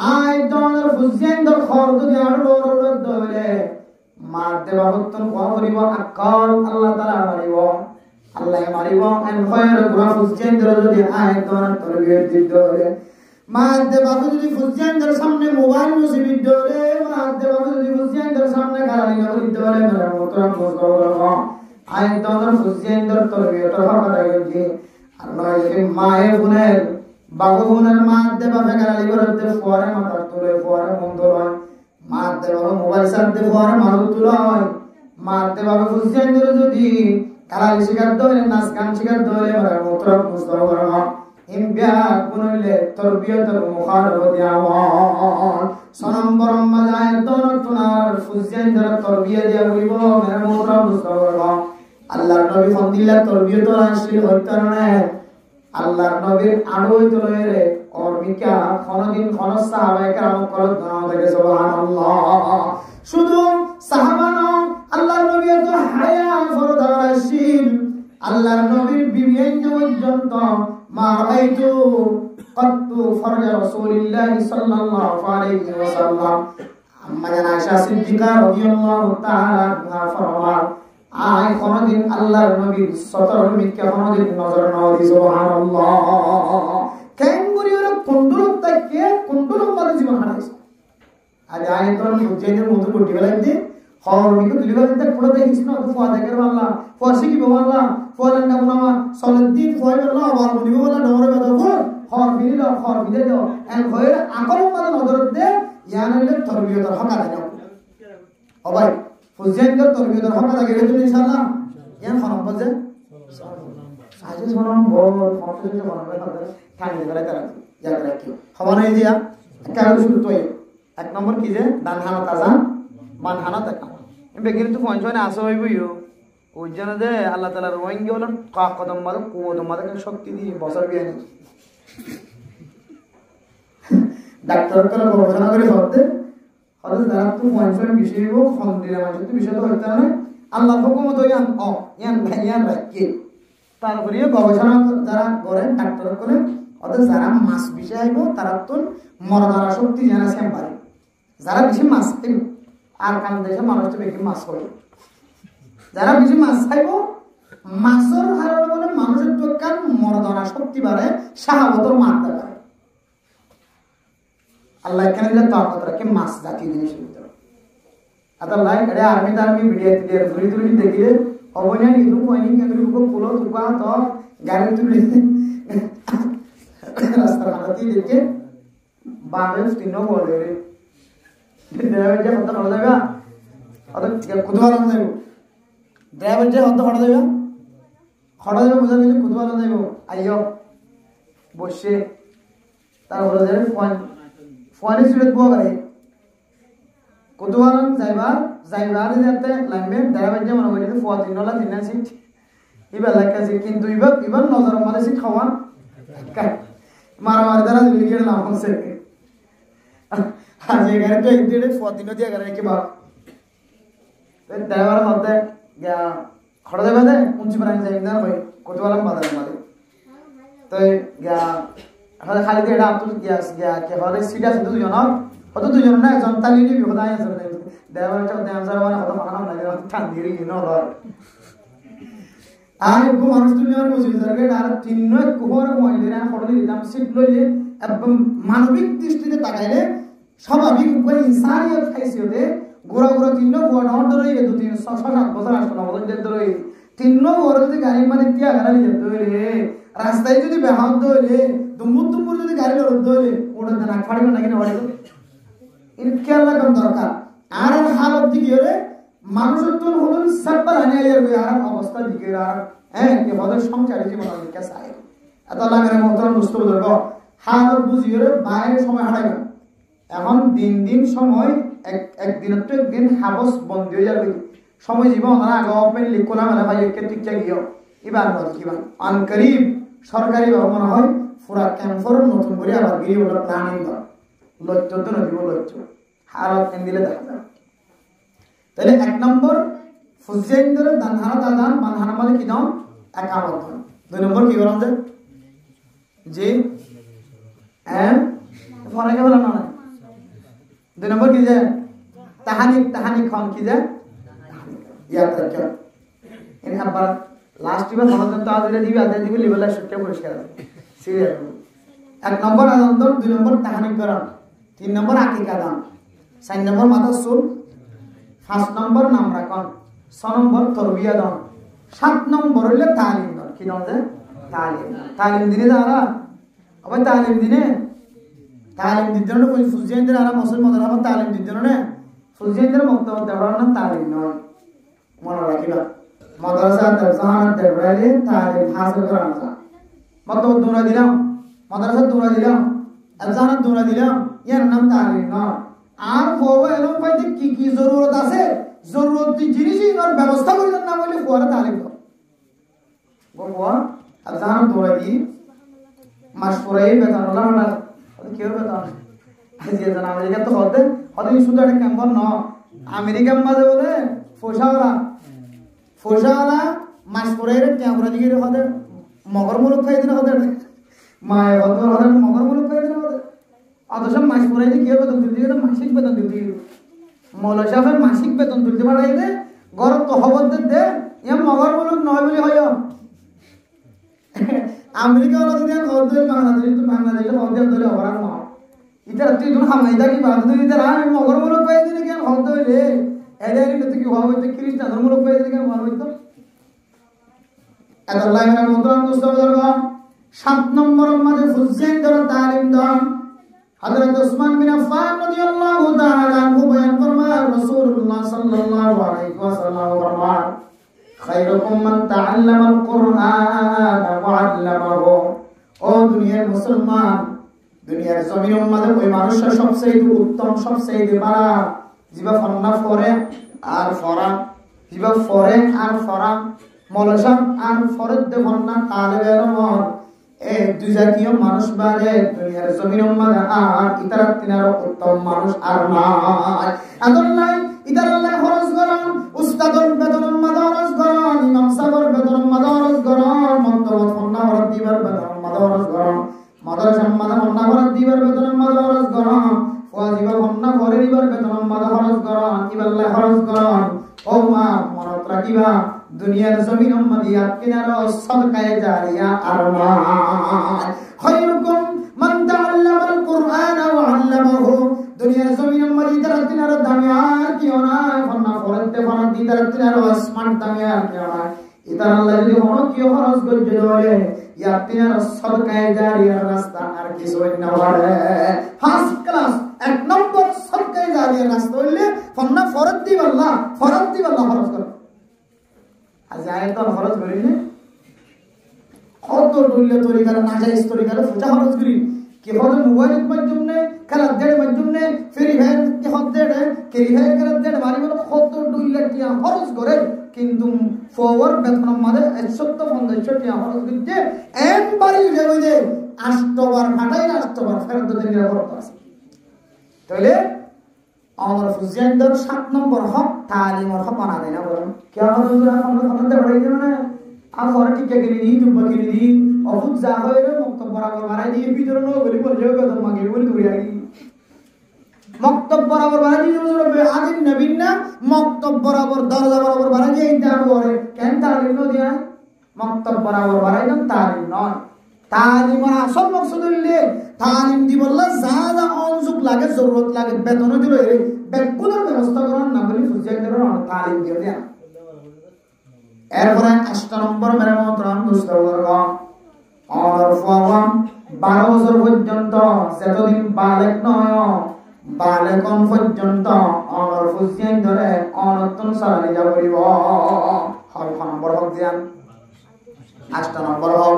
আই দনের ফুজিয়েন্দর খর যদি আর বড় দলে মারতে বাবতন কোয়া করিব আকল আল্লাহ তাআলা মারিব আল্লাহ মারিব এন খয়র গুরা ফুজিয়েন্দর যদি আই দনের তরবিয়ত দিতে হলে মারতে বাবু যদি ফুজিয়েন্দর সামনে মোবাইল মুসিবত দলে মারতে বাবু যদি ফুজিয়েন্দর সামনে গালি না করিতে হলে মেরা মুদ্রা মুস্তাফা বলবা আই দনের ফুজিয়েন্দর তরবিয়ত হওয়া লাগে আর নয় যদি মায়ে গুনের বাবু গুনের মারতে বাপে গালি করতে ফরে মাথা তুলে ফরে মন্দ হয় মারতে বাবু মোবাইল সাথে ফরে মারু তুলে হয় মারতে বাবু ফুজিয়েন্দর যদি গালি শিখাতে হলে নাচ গান শিখাতে হলে মেরা মুদ্রা মুস্তাফা বলবা ইমবিয়া গুনলে তরবিয়তের মুখারবতি আওয়ান সনম বরম মাজায় দনতুনার ফুজিয়েন্দর তরবিয়ত দিয়া বলিব মেরা মুদ্রা মুস্তাফা বলবা আল্লাহর নবী ফন্দিল্লাহ তরবিয়ত আসলে হইতারনে আল্লাহর নবীর আড়ই তোলে রে और মিকা কোনদিন কোন সাহাবায়ে কেরাম কল দাও থেকে সুবহানাল্লাহ শুধু সাহাবা না আল্লাহর নবী তো হায়া ফরদার আসিল আল্লাহর নবীর বিবিয়ে পর্যন্ত মা রাইতু কত্তু ফরজা রাসূলুল্লাহ সাল্লাল্লাহু আলাইহি ওয়াসাল্লাম আম্মা জানা আয়েশা সিদ্দিকা রাদিয়াল্লাহু তাআলা আনহা ফরমান আয় কোনদিন আল্লাহর নবীর সতর মিকা কোনদিন নজর না দি সুবহানাল্লাহ কেন করিওর কুন্ডুলক তাকে কুন্ডুলক মাঝে জীবন হারাইছে আজ আয় তোর ফুজেনের মতো কোটি গলাইতে হর মিকা তুলি গলাইতে পুরো দেখিস না তো ফুয়া দেখের আল্লাহ ফুয়া শিখি বাবা ফুয়ালান্ডা বনামা সলদ্দিন ফুয়াই আল্লাহ আবার বলিব বলা ডরে কথা বল হর বিল হর বিলে দাও এন হয়ের আকল মাঝে নজর দে ইয়ানলে তরবিয়তের হক আদায় দাও ও ভাই ফুজেনের তরবিয়তের হক আদায় গেলে তুমি ইনশাআল্লাহ ইয়ান ফরম বজে সাজে ফরম বল ফরম ফরম ঠান্ডা করে তারা ইয়াদ রাখিও খবর নাই দিয়া কারণ শুরু তো এক নম্বর কি যে ডান হানা তাজা বান হানা তাকা এমবে কিন্তু পঞ্চনে আসো হইবইও ওই জন্য যে আল্লাহ তাআলার রোহিঙ্গা হলো কদম মাদক কুদম মাদক শক্তি দিয়ে বছর বিয়ানি ডাক্তার তো গবেষণা করে হতে হতে যারা তো পঞ্চনে বিষয় হোক খন্দিরা মানে তো বিষয় তো হইতা না আল্লাহর হুকুম তো ইয়ান রাখি তারপরে গবেষণা যারা করেন ডাক্তার করে ওদের যারা মাছ বিষয় আইব তারা তো মরদারা শক্তি জানা সেম পারে যারা বেশি মাছ খাইব আর কান দেশে মানুষ তো বেশি মাছ খাবে যারা বেশি মাছ খাইব মাছের হারের বলে মানুষের তো কান মরদারা শক্তি বাড়ে শাহাবতর মারতে পারে আল্লাহ এখানে দিলে তাকত রাখে মাছ জাতীয় জিনিসের ভিতরে আল্লাহ এটা আর্মি ভিডিও দিয়ে ঘুরি তুলি দেখিলে অবনা নিদু কইনি কেন্দ্র পুলো তুকা তো গাড়ি তুলি রাস্তার হাতে দেখে বাংলাদেশ তিনও বলে রে ড্রাইভার যে হতে হড়া যাবে অত কুদওয়ালা যাইব ড্রাইভার যে হতে হড়া যাবে বুঝা গেছে কুদওয়ালা যাইব আইও বসে তারপরে যাবে ফোনে সুরত বো গাড়ি কুদওয়ালা যাইবার যাতে লাগবে ড্রাইভার যে মনে করি ফোয়া তিনলা তিননা সিট ইবা লাগাছে কিন্তু ইবা নজর মারে সিট খাওয়ান মারামারি দ্বারা লিখে নাম হচ্ছে আজ এগারোটা ইন্দিরে ফদিনো দিয়ে এগারো কি বাপ ড্রাইভার মধ্যে খড়া দেবে দে উঞ্চি বানাই যাই না ভাই কত বললাম বাজার মাঝে তো তো গিয়া খালি দিয়ে এটা আতুল গিয়া গিয়া কে হলে সিট আছে দুজনের হয়তো দুজন না একজন তালি নিবি কোথায় আছে দেওয়ার দেওয়ার মানে কত মানা লাগে ঠান দিয়ে নলর আর একটু মানুষ দুনিয়ার বুঝি যাবে আর তিন নয় কুহর মহিলা হলে দিলাম সিট লইলে এবং মানবিক দৃষ্টিতে তাকাইলে স্বাভাবিক উপরে ইনসানিয়ত খাইছিতে গোড়া গোড়া তিন বড় ধরে দু তিন 6-7 বছর আসলে আমাদের ধরে তিন বড় যদি গাড়ি মানে তিয়া গাড়ি ধরে রাস্তায় যদি বেহাত ধরে দুমুর যদি গাড়ি ধরে ওটা না ফাড়িবে না কিনা ফাড়িবে এর খেয়াল রাখার দরকার আর হালত দিকে রে মানুষের তো হলো সাব্বার আনে আর অবস্থা দিকে আর কি হলো সংসারে জীবন কে চাই এত লাগে মতন বুঝতে পারবো হালত বুঝিয়ে রে বাইরে সময় হারাইবে এখন দিন দিন সময় একদিনের তো একদিন হাবস বন্ধ হয়ে যাবে সময় জীবন আগে ওপেন লিখোনা মেলা ভাই একে ঠিকঠাক গিয়েও এবার বল কিবা আনকরিব সরকারি ভবন হয় পুরা ক্যাম্পর নতুন করে আবার গিয়ে ওটা প্ল্যানিং কর লক্ষ্য তো নদীব লক্ষ্য হালত দিলে দেখা যাবে তাহলে 1 নম্বর ফুজেন্দ্র দানহানা দাদান বানহানা মানে কি দাও একামত 2 নম্বর কি বললাম যে ফরাকে বললাম না 2 নম্বর কি যে তাহানি খান কি যে ইয়াদ রাখো এর আবার লাস্ট বার মনে তো আদরে দিবি আদরে দিবি লেভেলে সবটা পরিষ্কার আছে সিরিয়াস 1 নম্বর আনন্দ 2 নম্বর তাহানি করা 3 নম্বর আকিকা দান 4 নম্বর মাথা চুল 5 নম্বর নাম রাখন 6 নম্বর তরবিয়া দান 7 নম্বর হইলে তালিম দান কি দান যে তালিম দিনে যারা আবার তালিম দিনে তালিম দিতে না কই ফুজিয়েন্দ্র আর মুসলমানদের আবার তালিম দিতে না ফুজিয়েন্দ্র মুক্তব দেওয়ার না তালিম নয় মনে রাখিবা মাদ্রাসা দরসান দেওয়ালে তালিম হাসিল করা না মত দৌড়া দিলাম মাদ্রাসা দৌড়া দিলাম আজানাত দৌড়া দিলাম এর নাম তালিম না আর ফওয়া এলম পাইতে কি কি জরুরত আছে জরুরত জিনিসই আর ব্যবস্থা করার নাম হইলে ফওয়ারা তালিম দাও গোয়া আজানাত দৌড়া দি মাসপুরাই বেতনলা না কেউ বেতন যে জন আমেরিকা তো হতে শুধু একটা ক্যাম্পার ন আমেরিকার মাঝে বলে ফোসাওয়ালা মাসপুরাই ক্যামেরা দিকে হতে মগর মুলুক খাই দিন হতে মায়ের হতে মগর মুলুক খাই দিন হতে অথচ মাসপুরাই কি বেতন তুলতে গেলে মাসিক বেতন তুলতে গেলে মৌলা সাহেবের মাসিক বেতন তুলতে পারাই দে গরম তো খবর দে এম মগর মুলুক নয় বলে হয় আমেরিকা ওরা যদি বাংলাদেশে হতে ধরে অপরাধ নয় এটা তুই যখন হামাইদা কি বাদ দিলি তারা আমি মগর মুলুক পাই দিলে কেন হতে হইলে এদের কিন্তু কি হওয়া হইতে খ্রিস্টান ধর্মলোক পাই দিলে কেন ভালো হইতো এত লাইনের মতো মুস্তফা দরকার 7 নম্বর মাঝে ফুজেন ধরে তালিম দান হযরত ওসমান বিন আফফান রাদিয়াল্লাহু তাআলা আনহু বয়ান ফরমান রাসূলুল্লাহ সাল্লাল্লাহু আলাইহি ওয়াসাল্লাম ফরমান খায়রুকুম মান তাআল্লামাল কুরআন ওয়া 'আল্লামাহু ও দুনিয়ার মুসলমান দুনিয়ার জমিনের মধ্যে ওই মানুষের সবচেয়ে উত্তম সবচেয়ে ভালো জিবা ফন্না ফরে আর ফরা জিবা ফরে আর ফরা মলসাম আর ফরদ দে ফন্না তালেবের মন এই দুই জাতীয় মানুষ বাদে দুনিয়ার জমিনের মধ্যে আর ইতারা তিনার উত্তম মানুষ আর নাই আদল্লাই ইতারাল্লাহ খরচ করেন উস্তাদর বেতন মাদারস করেন ইমাম সাহেবের বেতন মাদারস করেন মন্তব ফন্না ফরদ দিবার বেতন মাদারস করেন মাদারসাম মাদা ফন্না ফরদ দিবার বেতন মাদারস করেন ওয়াজিবা ফন্না ফরে দিবার বেতন মাদারস করেন ইবাল্লাহ খরচ করেন ও মা মনত রাখিবা দুনিয়ার জমিনের মধ্যে কিনার সদকায়ে জারিয়া আর মা খায়রুকুম মান তাআল্লামাল কুরআন ওয়া 'আল্লামাহু দুনিয়ার জমিনের মধ্যে তারা কিনার দামি আর কি না ফন্না ফরতে ফরত দিদার কিনার আসমান দামি আর কি না ইতার আল্লাহ যদি হনো কি খরচ করতে হয় ইয়া কিনার সদকায়ে জারিয়ার রাস্তা আর কিছু না পারে ফার্স্ট ক্লাস 1 নম্বর সদকায়ে জারিয়ার রাস্তা হইলে ফন্না ফরত দিবাল্লাহ খরচ করো আজ আয়াত খরচ করিলে কত ডুললে তরিকার নাজাইজ তরিকার ফুটা খরচ করি কি হলো মোবাইলের মাধ্যমে খেলা দেড় মাধ্যমে ফ্রি ফায়ার কি হতে কেরি ফায়ার খেলা দেড় বাড়ি বলে কত ডুললে টিয়া খরচ করে কিন্তু ফরওয়ার্ড বেতন মাঝে 150 টিয়া খরচ করতে একবারই যাবে যে 8 বার ফাটাই 8 বার ফেরত দিতে খরচ আছে তাহলে আমার ফুজিয়ানদের 7 নম্বর হক তালিমের হক বানা দেনা বলেন কি আমরা হুজুর আমরা ফোনতে বাড়াই দেব না আর পরে টিকা কিনে দিই জুব্বা কিনে দিই অফুত যা হয় রে মক্তব বরাবর বাড়াই দিয়ে ভিতরে নো বলি বলে যাবে তো মাগে বলি দৌড়ে আই মক্তব বরাবর বাড়াই দিয়ে আদিন নবীন না মক্তব বরাবর দরজা বরাবর বাড়াই দিয়ে ইন্টার করে কেন তালিম ন দিয়া মক্তব বরাবর বাড়াই না তালিম নয় তালিমের আসল মকসদ হইলে তালিম দিবল্লা যা যা অনসুক লাগে জরুরত লাগে বেতন দিল এই বেকুলের ব্যবস্থা করার না বলি ফুজিয়া করার তালিম দিয়ে দেয়া এরপরে 8 নম্বর মেরে মোহতরম দোস্তবর্গ অনর ফাওয়াম 12 বছর পর্যন্ত যতদিন বালেক নয় বালেকন পর্যন্ত অনর ফুজিয়ান ধরে অনতন সারানি যা করিব হল নম্বর হক দিয়ান 8 নম্বর হক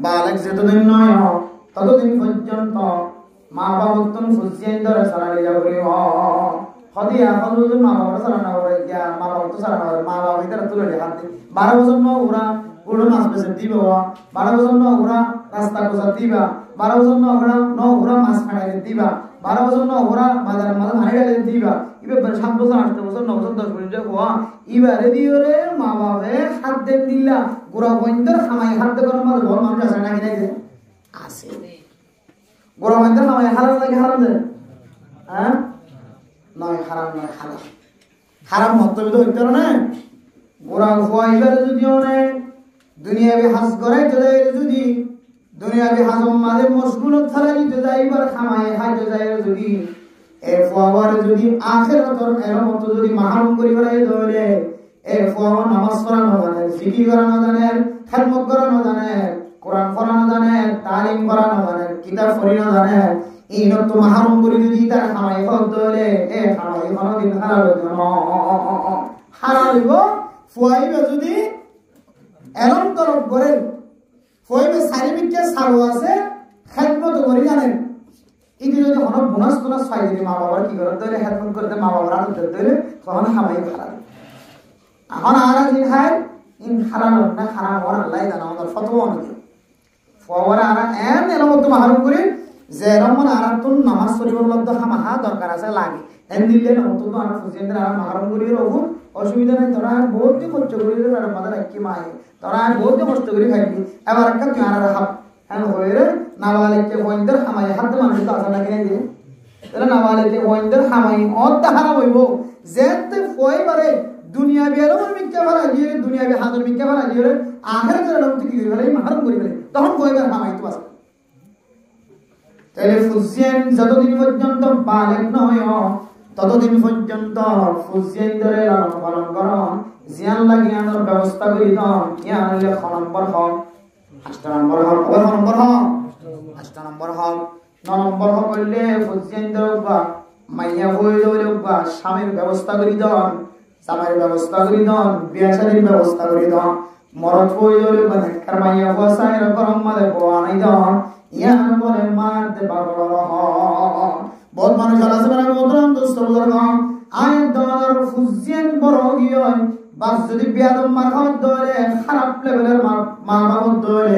বালেক যতদিন নয় ততদিন পর্যন্ত মা বাবতন ফুজিয়ান ধরে সারানি যা করিব হদিয়া হলুদ মা বাবা সারানা করে গিয়া মা বাবা তো সারানা করে মা বাবা ইতারা তুলে হাতে 12 বছর ন ওরা পুরো মাছ বেচে দিব 12 বছর ন ওরা রাস্তা কোসা দিবা 12 বছর ন ওরা মাছ খাড়াই দিবা 12 বছর ন ওরা বাজার মাছ হাড়াই দিবা ইবে 7 বছর 8 বছর 9 বছর 10 বছর হওয়া ইবারে দিওরে মা বাবা হাত দেন দিলা গোরা বন্ধর খামাই হাত দে করার মাঝে বড় মানুষ আছে নাকি নাই আছে গোরা বন্ধর খামাই হারাম লাগে হারাম দে হ্যাঁ নয় হারাম নয় হালাল হারাম মতলব তো হইতো না গোরা ফুয়াইবার যদি ওনে দুনিয়াবি হাজ করে যদি যদি দুনিয়াবি হাজম মাঝে মশগুলত ছাড়াই তো যাইবার খামায় হাইতে যায় যদি এ ফুয়াবার যদি আখিরাতর এরমত যদি মাহরুম করিবার ধরে এ ফুয়াবা নামাজ পড়ানো জানে জিকির করানো জানে খেদমত করানো জানে কোরআন পড়ানো জানে তালিম করানো জানে কিতাব পড়ানো জানে ইনত মাহরুম করি যদি তার খামাই হক ধরে এ খামাই কোনদিন হারাবে না হারাইব ফুয়াইবে যদি এলম তরফ করে ফুয়াইবে সারিবিকে সারো আছে খেদমত করি জানেন ইদি যদি হন বোনাস টোনাস পাই যদি মা বাবার কি করে ধরে খেদমত করতে মা বাবার আদর ধরে তখন খামাই হারাবে এখন আর দিন হাই ইন হারানো না হারাম ওর আল্লাহ জানা আমাদের ফতোয়া অনুযায়ী ফুয়ারা আর এন এলমত মাহরুম করি যে রমন আরাতুন নামাজ পড়িবার মধ্যে হামাহা দরকার আছে লাগে এন দিলে না তো আর ফুজিয়েন্দ্র আর মাহরুম করির ওপর অসুবিধা নাই তোরা বহুত কষ্ট করিলে আর মাদার কি মাই তোরা বহুত কষ্ট করি খাইবি এবার একটা কি আর হাব এন হইরে নাবালিকে বইন্দের হামাই হাত মানুষ তো আসা নাকি দিয়ে তাহলে নাবালিকে বইন্দের হামাই অত হারা হইব যেতে ফয় পারে দুনিয়া বিয়ারও মিক্কা ভাড়া দিয়ে দুনিয়া বি হাজার মিক্কা ভাড়া দিয়ে আখের যারা লোক কি করে মাহরুম করি ফেলে তখন ফয়বার হামাই তো আসে তাহলে ফুজিয়ান যতদিন পর্যন্ত বালেক নয় ততদিন পর্যন্ত ফুজিয়ান ধরে লালন পালন করন জিয়ান লাগি আনার ব্যবস্থা করি দন ইয়া হলে খ নম্বর হক 8 নম্বর হক কত নম্বর হক 8 নম্বর হক 9 নম্বর হক হইলে ফুজিয়ান ধরে বা মাইয়া হয়ে যাবে বা স্বামীর ব্যবস্থা করি দন স্বামীর ব্যবস্থা করি দন বিয়া শাদীর ব্যবস্থা করি দন মরদ হয়ে যাবে বা নেকর মাইয়া বসায় রকম মালে বোয়ানাই দন ইয়ান বলে মারতে পারবো বহুত মানুষ আছে মানে বললাম দোস্ত বললাম আয় দর ফুজিয়ান বড় গিয়ে বাস যদি বিয়াদম মার খাওয়ার ধরে খারাপ লেভেলের মা বাবার ধরে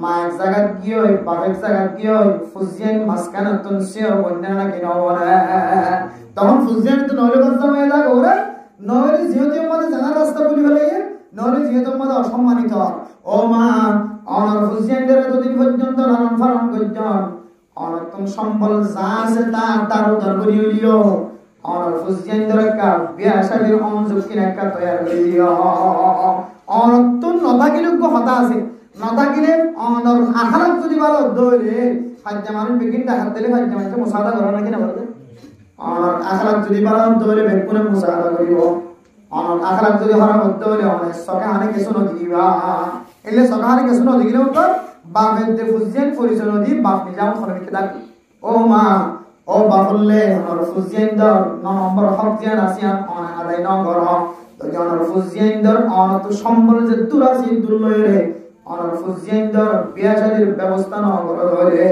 মা এক জায়গা গিয়ে বাপ এক জায়গা গিয়ে ফুজিয়ান মাঝখানে তো শিওর বন্যা না কিনা বলে তখন ফুজিয়ান তো নইলে বাস্তা হয়ে যাক ওরা নইলে যেহেতু আমাদের জানার রাস্তা বলি ফেলে নইলে যেহেতু আমাদের অসম্মানিত ও মা অনর ফুজিয়ানদের এতদিন পর্যন্ত লালন পালন করছেন অনতম সম্বল যা আছে তার উদ্ধার করি হইলিও অনর ফুজিয়ানদের একটা বিয়া শাদীর অঞ্জক কিনা একটা তৈরি করিলিও অনতম নথাকিলে হতা আছে নথাকিলে অনর আহারাত যদি ভালো ধরে ফাজ্জা মানুষ বেগিনটা হাত দিলে ফাজ্জা মানুষকে মুসাদা করে নাকি না বলতে অনর আহারাত যদি ভালো ধরে বেগুনে মুসাদা করিব অনর আহারাত যদি খারাপ হতে হলে অনেক সকে আনে কিছু নদিবা এলে সকালে কিছু নদী গেলে উত্তর বাপের দে ফুজিয়ান পরিচয় নদী বাপ নিজাম খরবিকে ডাকি ও মা ও বাপলে আমার ফুজিয়ান দর 9 নম্বর হক জিয়ান আসিয়ান অন আদায় ন কর তো জানার ফুজিয়ান দর অন তো সম্বল যে দুরাসি দুলয়ে অন ফুজিয়ান দর বিয়া শাদীর ব্যবস্থা ন কর ধরে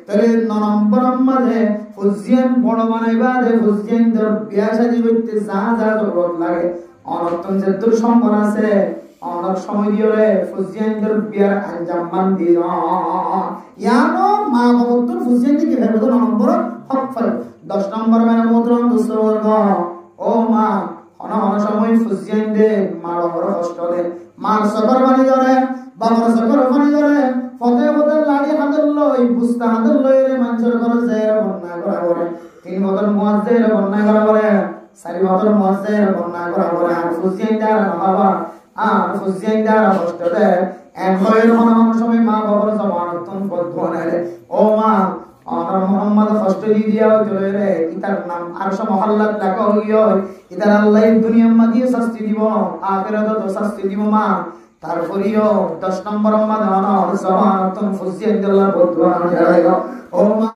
তাহলে 9 নম্বর মাঝে ফুজিয়ান বড় বানাইবা দে ফুজিয়ান দর বিয়া শাদী করতে যা যা জরুরত লাগে অনতন যে দুর সম্বল আছে অনেক সময় দিয়ে ফুজিয়ানদের বিয়ার আঞ্জাম মান দিল ইয়ানো মা বাবুর ফুজিয়ান দিকে ভেবে 9 নম্বর হক ফল 10 নম্বর মানে মোদ্রম দুসর্গ ও মা অনেক সময় ফুজিয়ান দে মা বাবার কষ্ট দে মার সকর বানি ধরে বাবার সকর বানি ধরে ফুজিয়াই দার নহবা আর ফুজিয়াই দার কষ্ট দে এক হয়ের মনে সময় মা বাবার জমানতন বদবনারে ও মা আর মোহাম্মদ কষ্ট দিয়াও চলে রে ইতার নাম আরশ মহল্লাত ডাকা হইও ইতার আল্লাহ দুনিয়া মাগিয়ে শাস্তি দিব আখিরাতে তো শাস্তি দিব মা তারপরেও 10 নম্বর মা দানা জমানতন ফুজিয়াই দাল্লাহ বদবনারে ও মা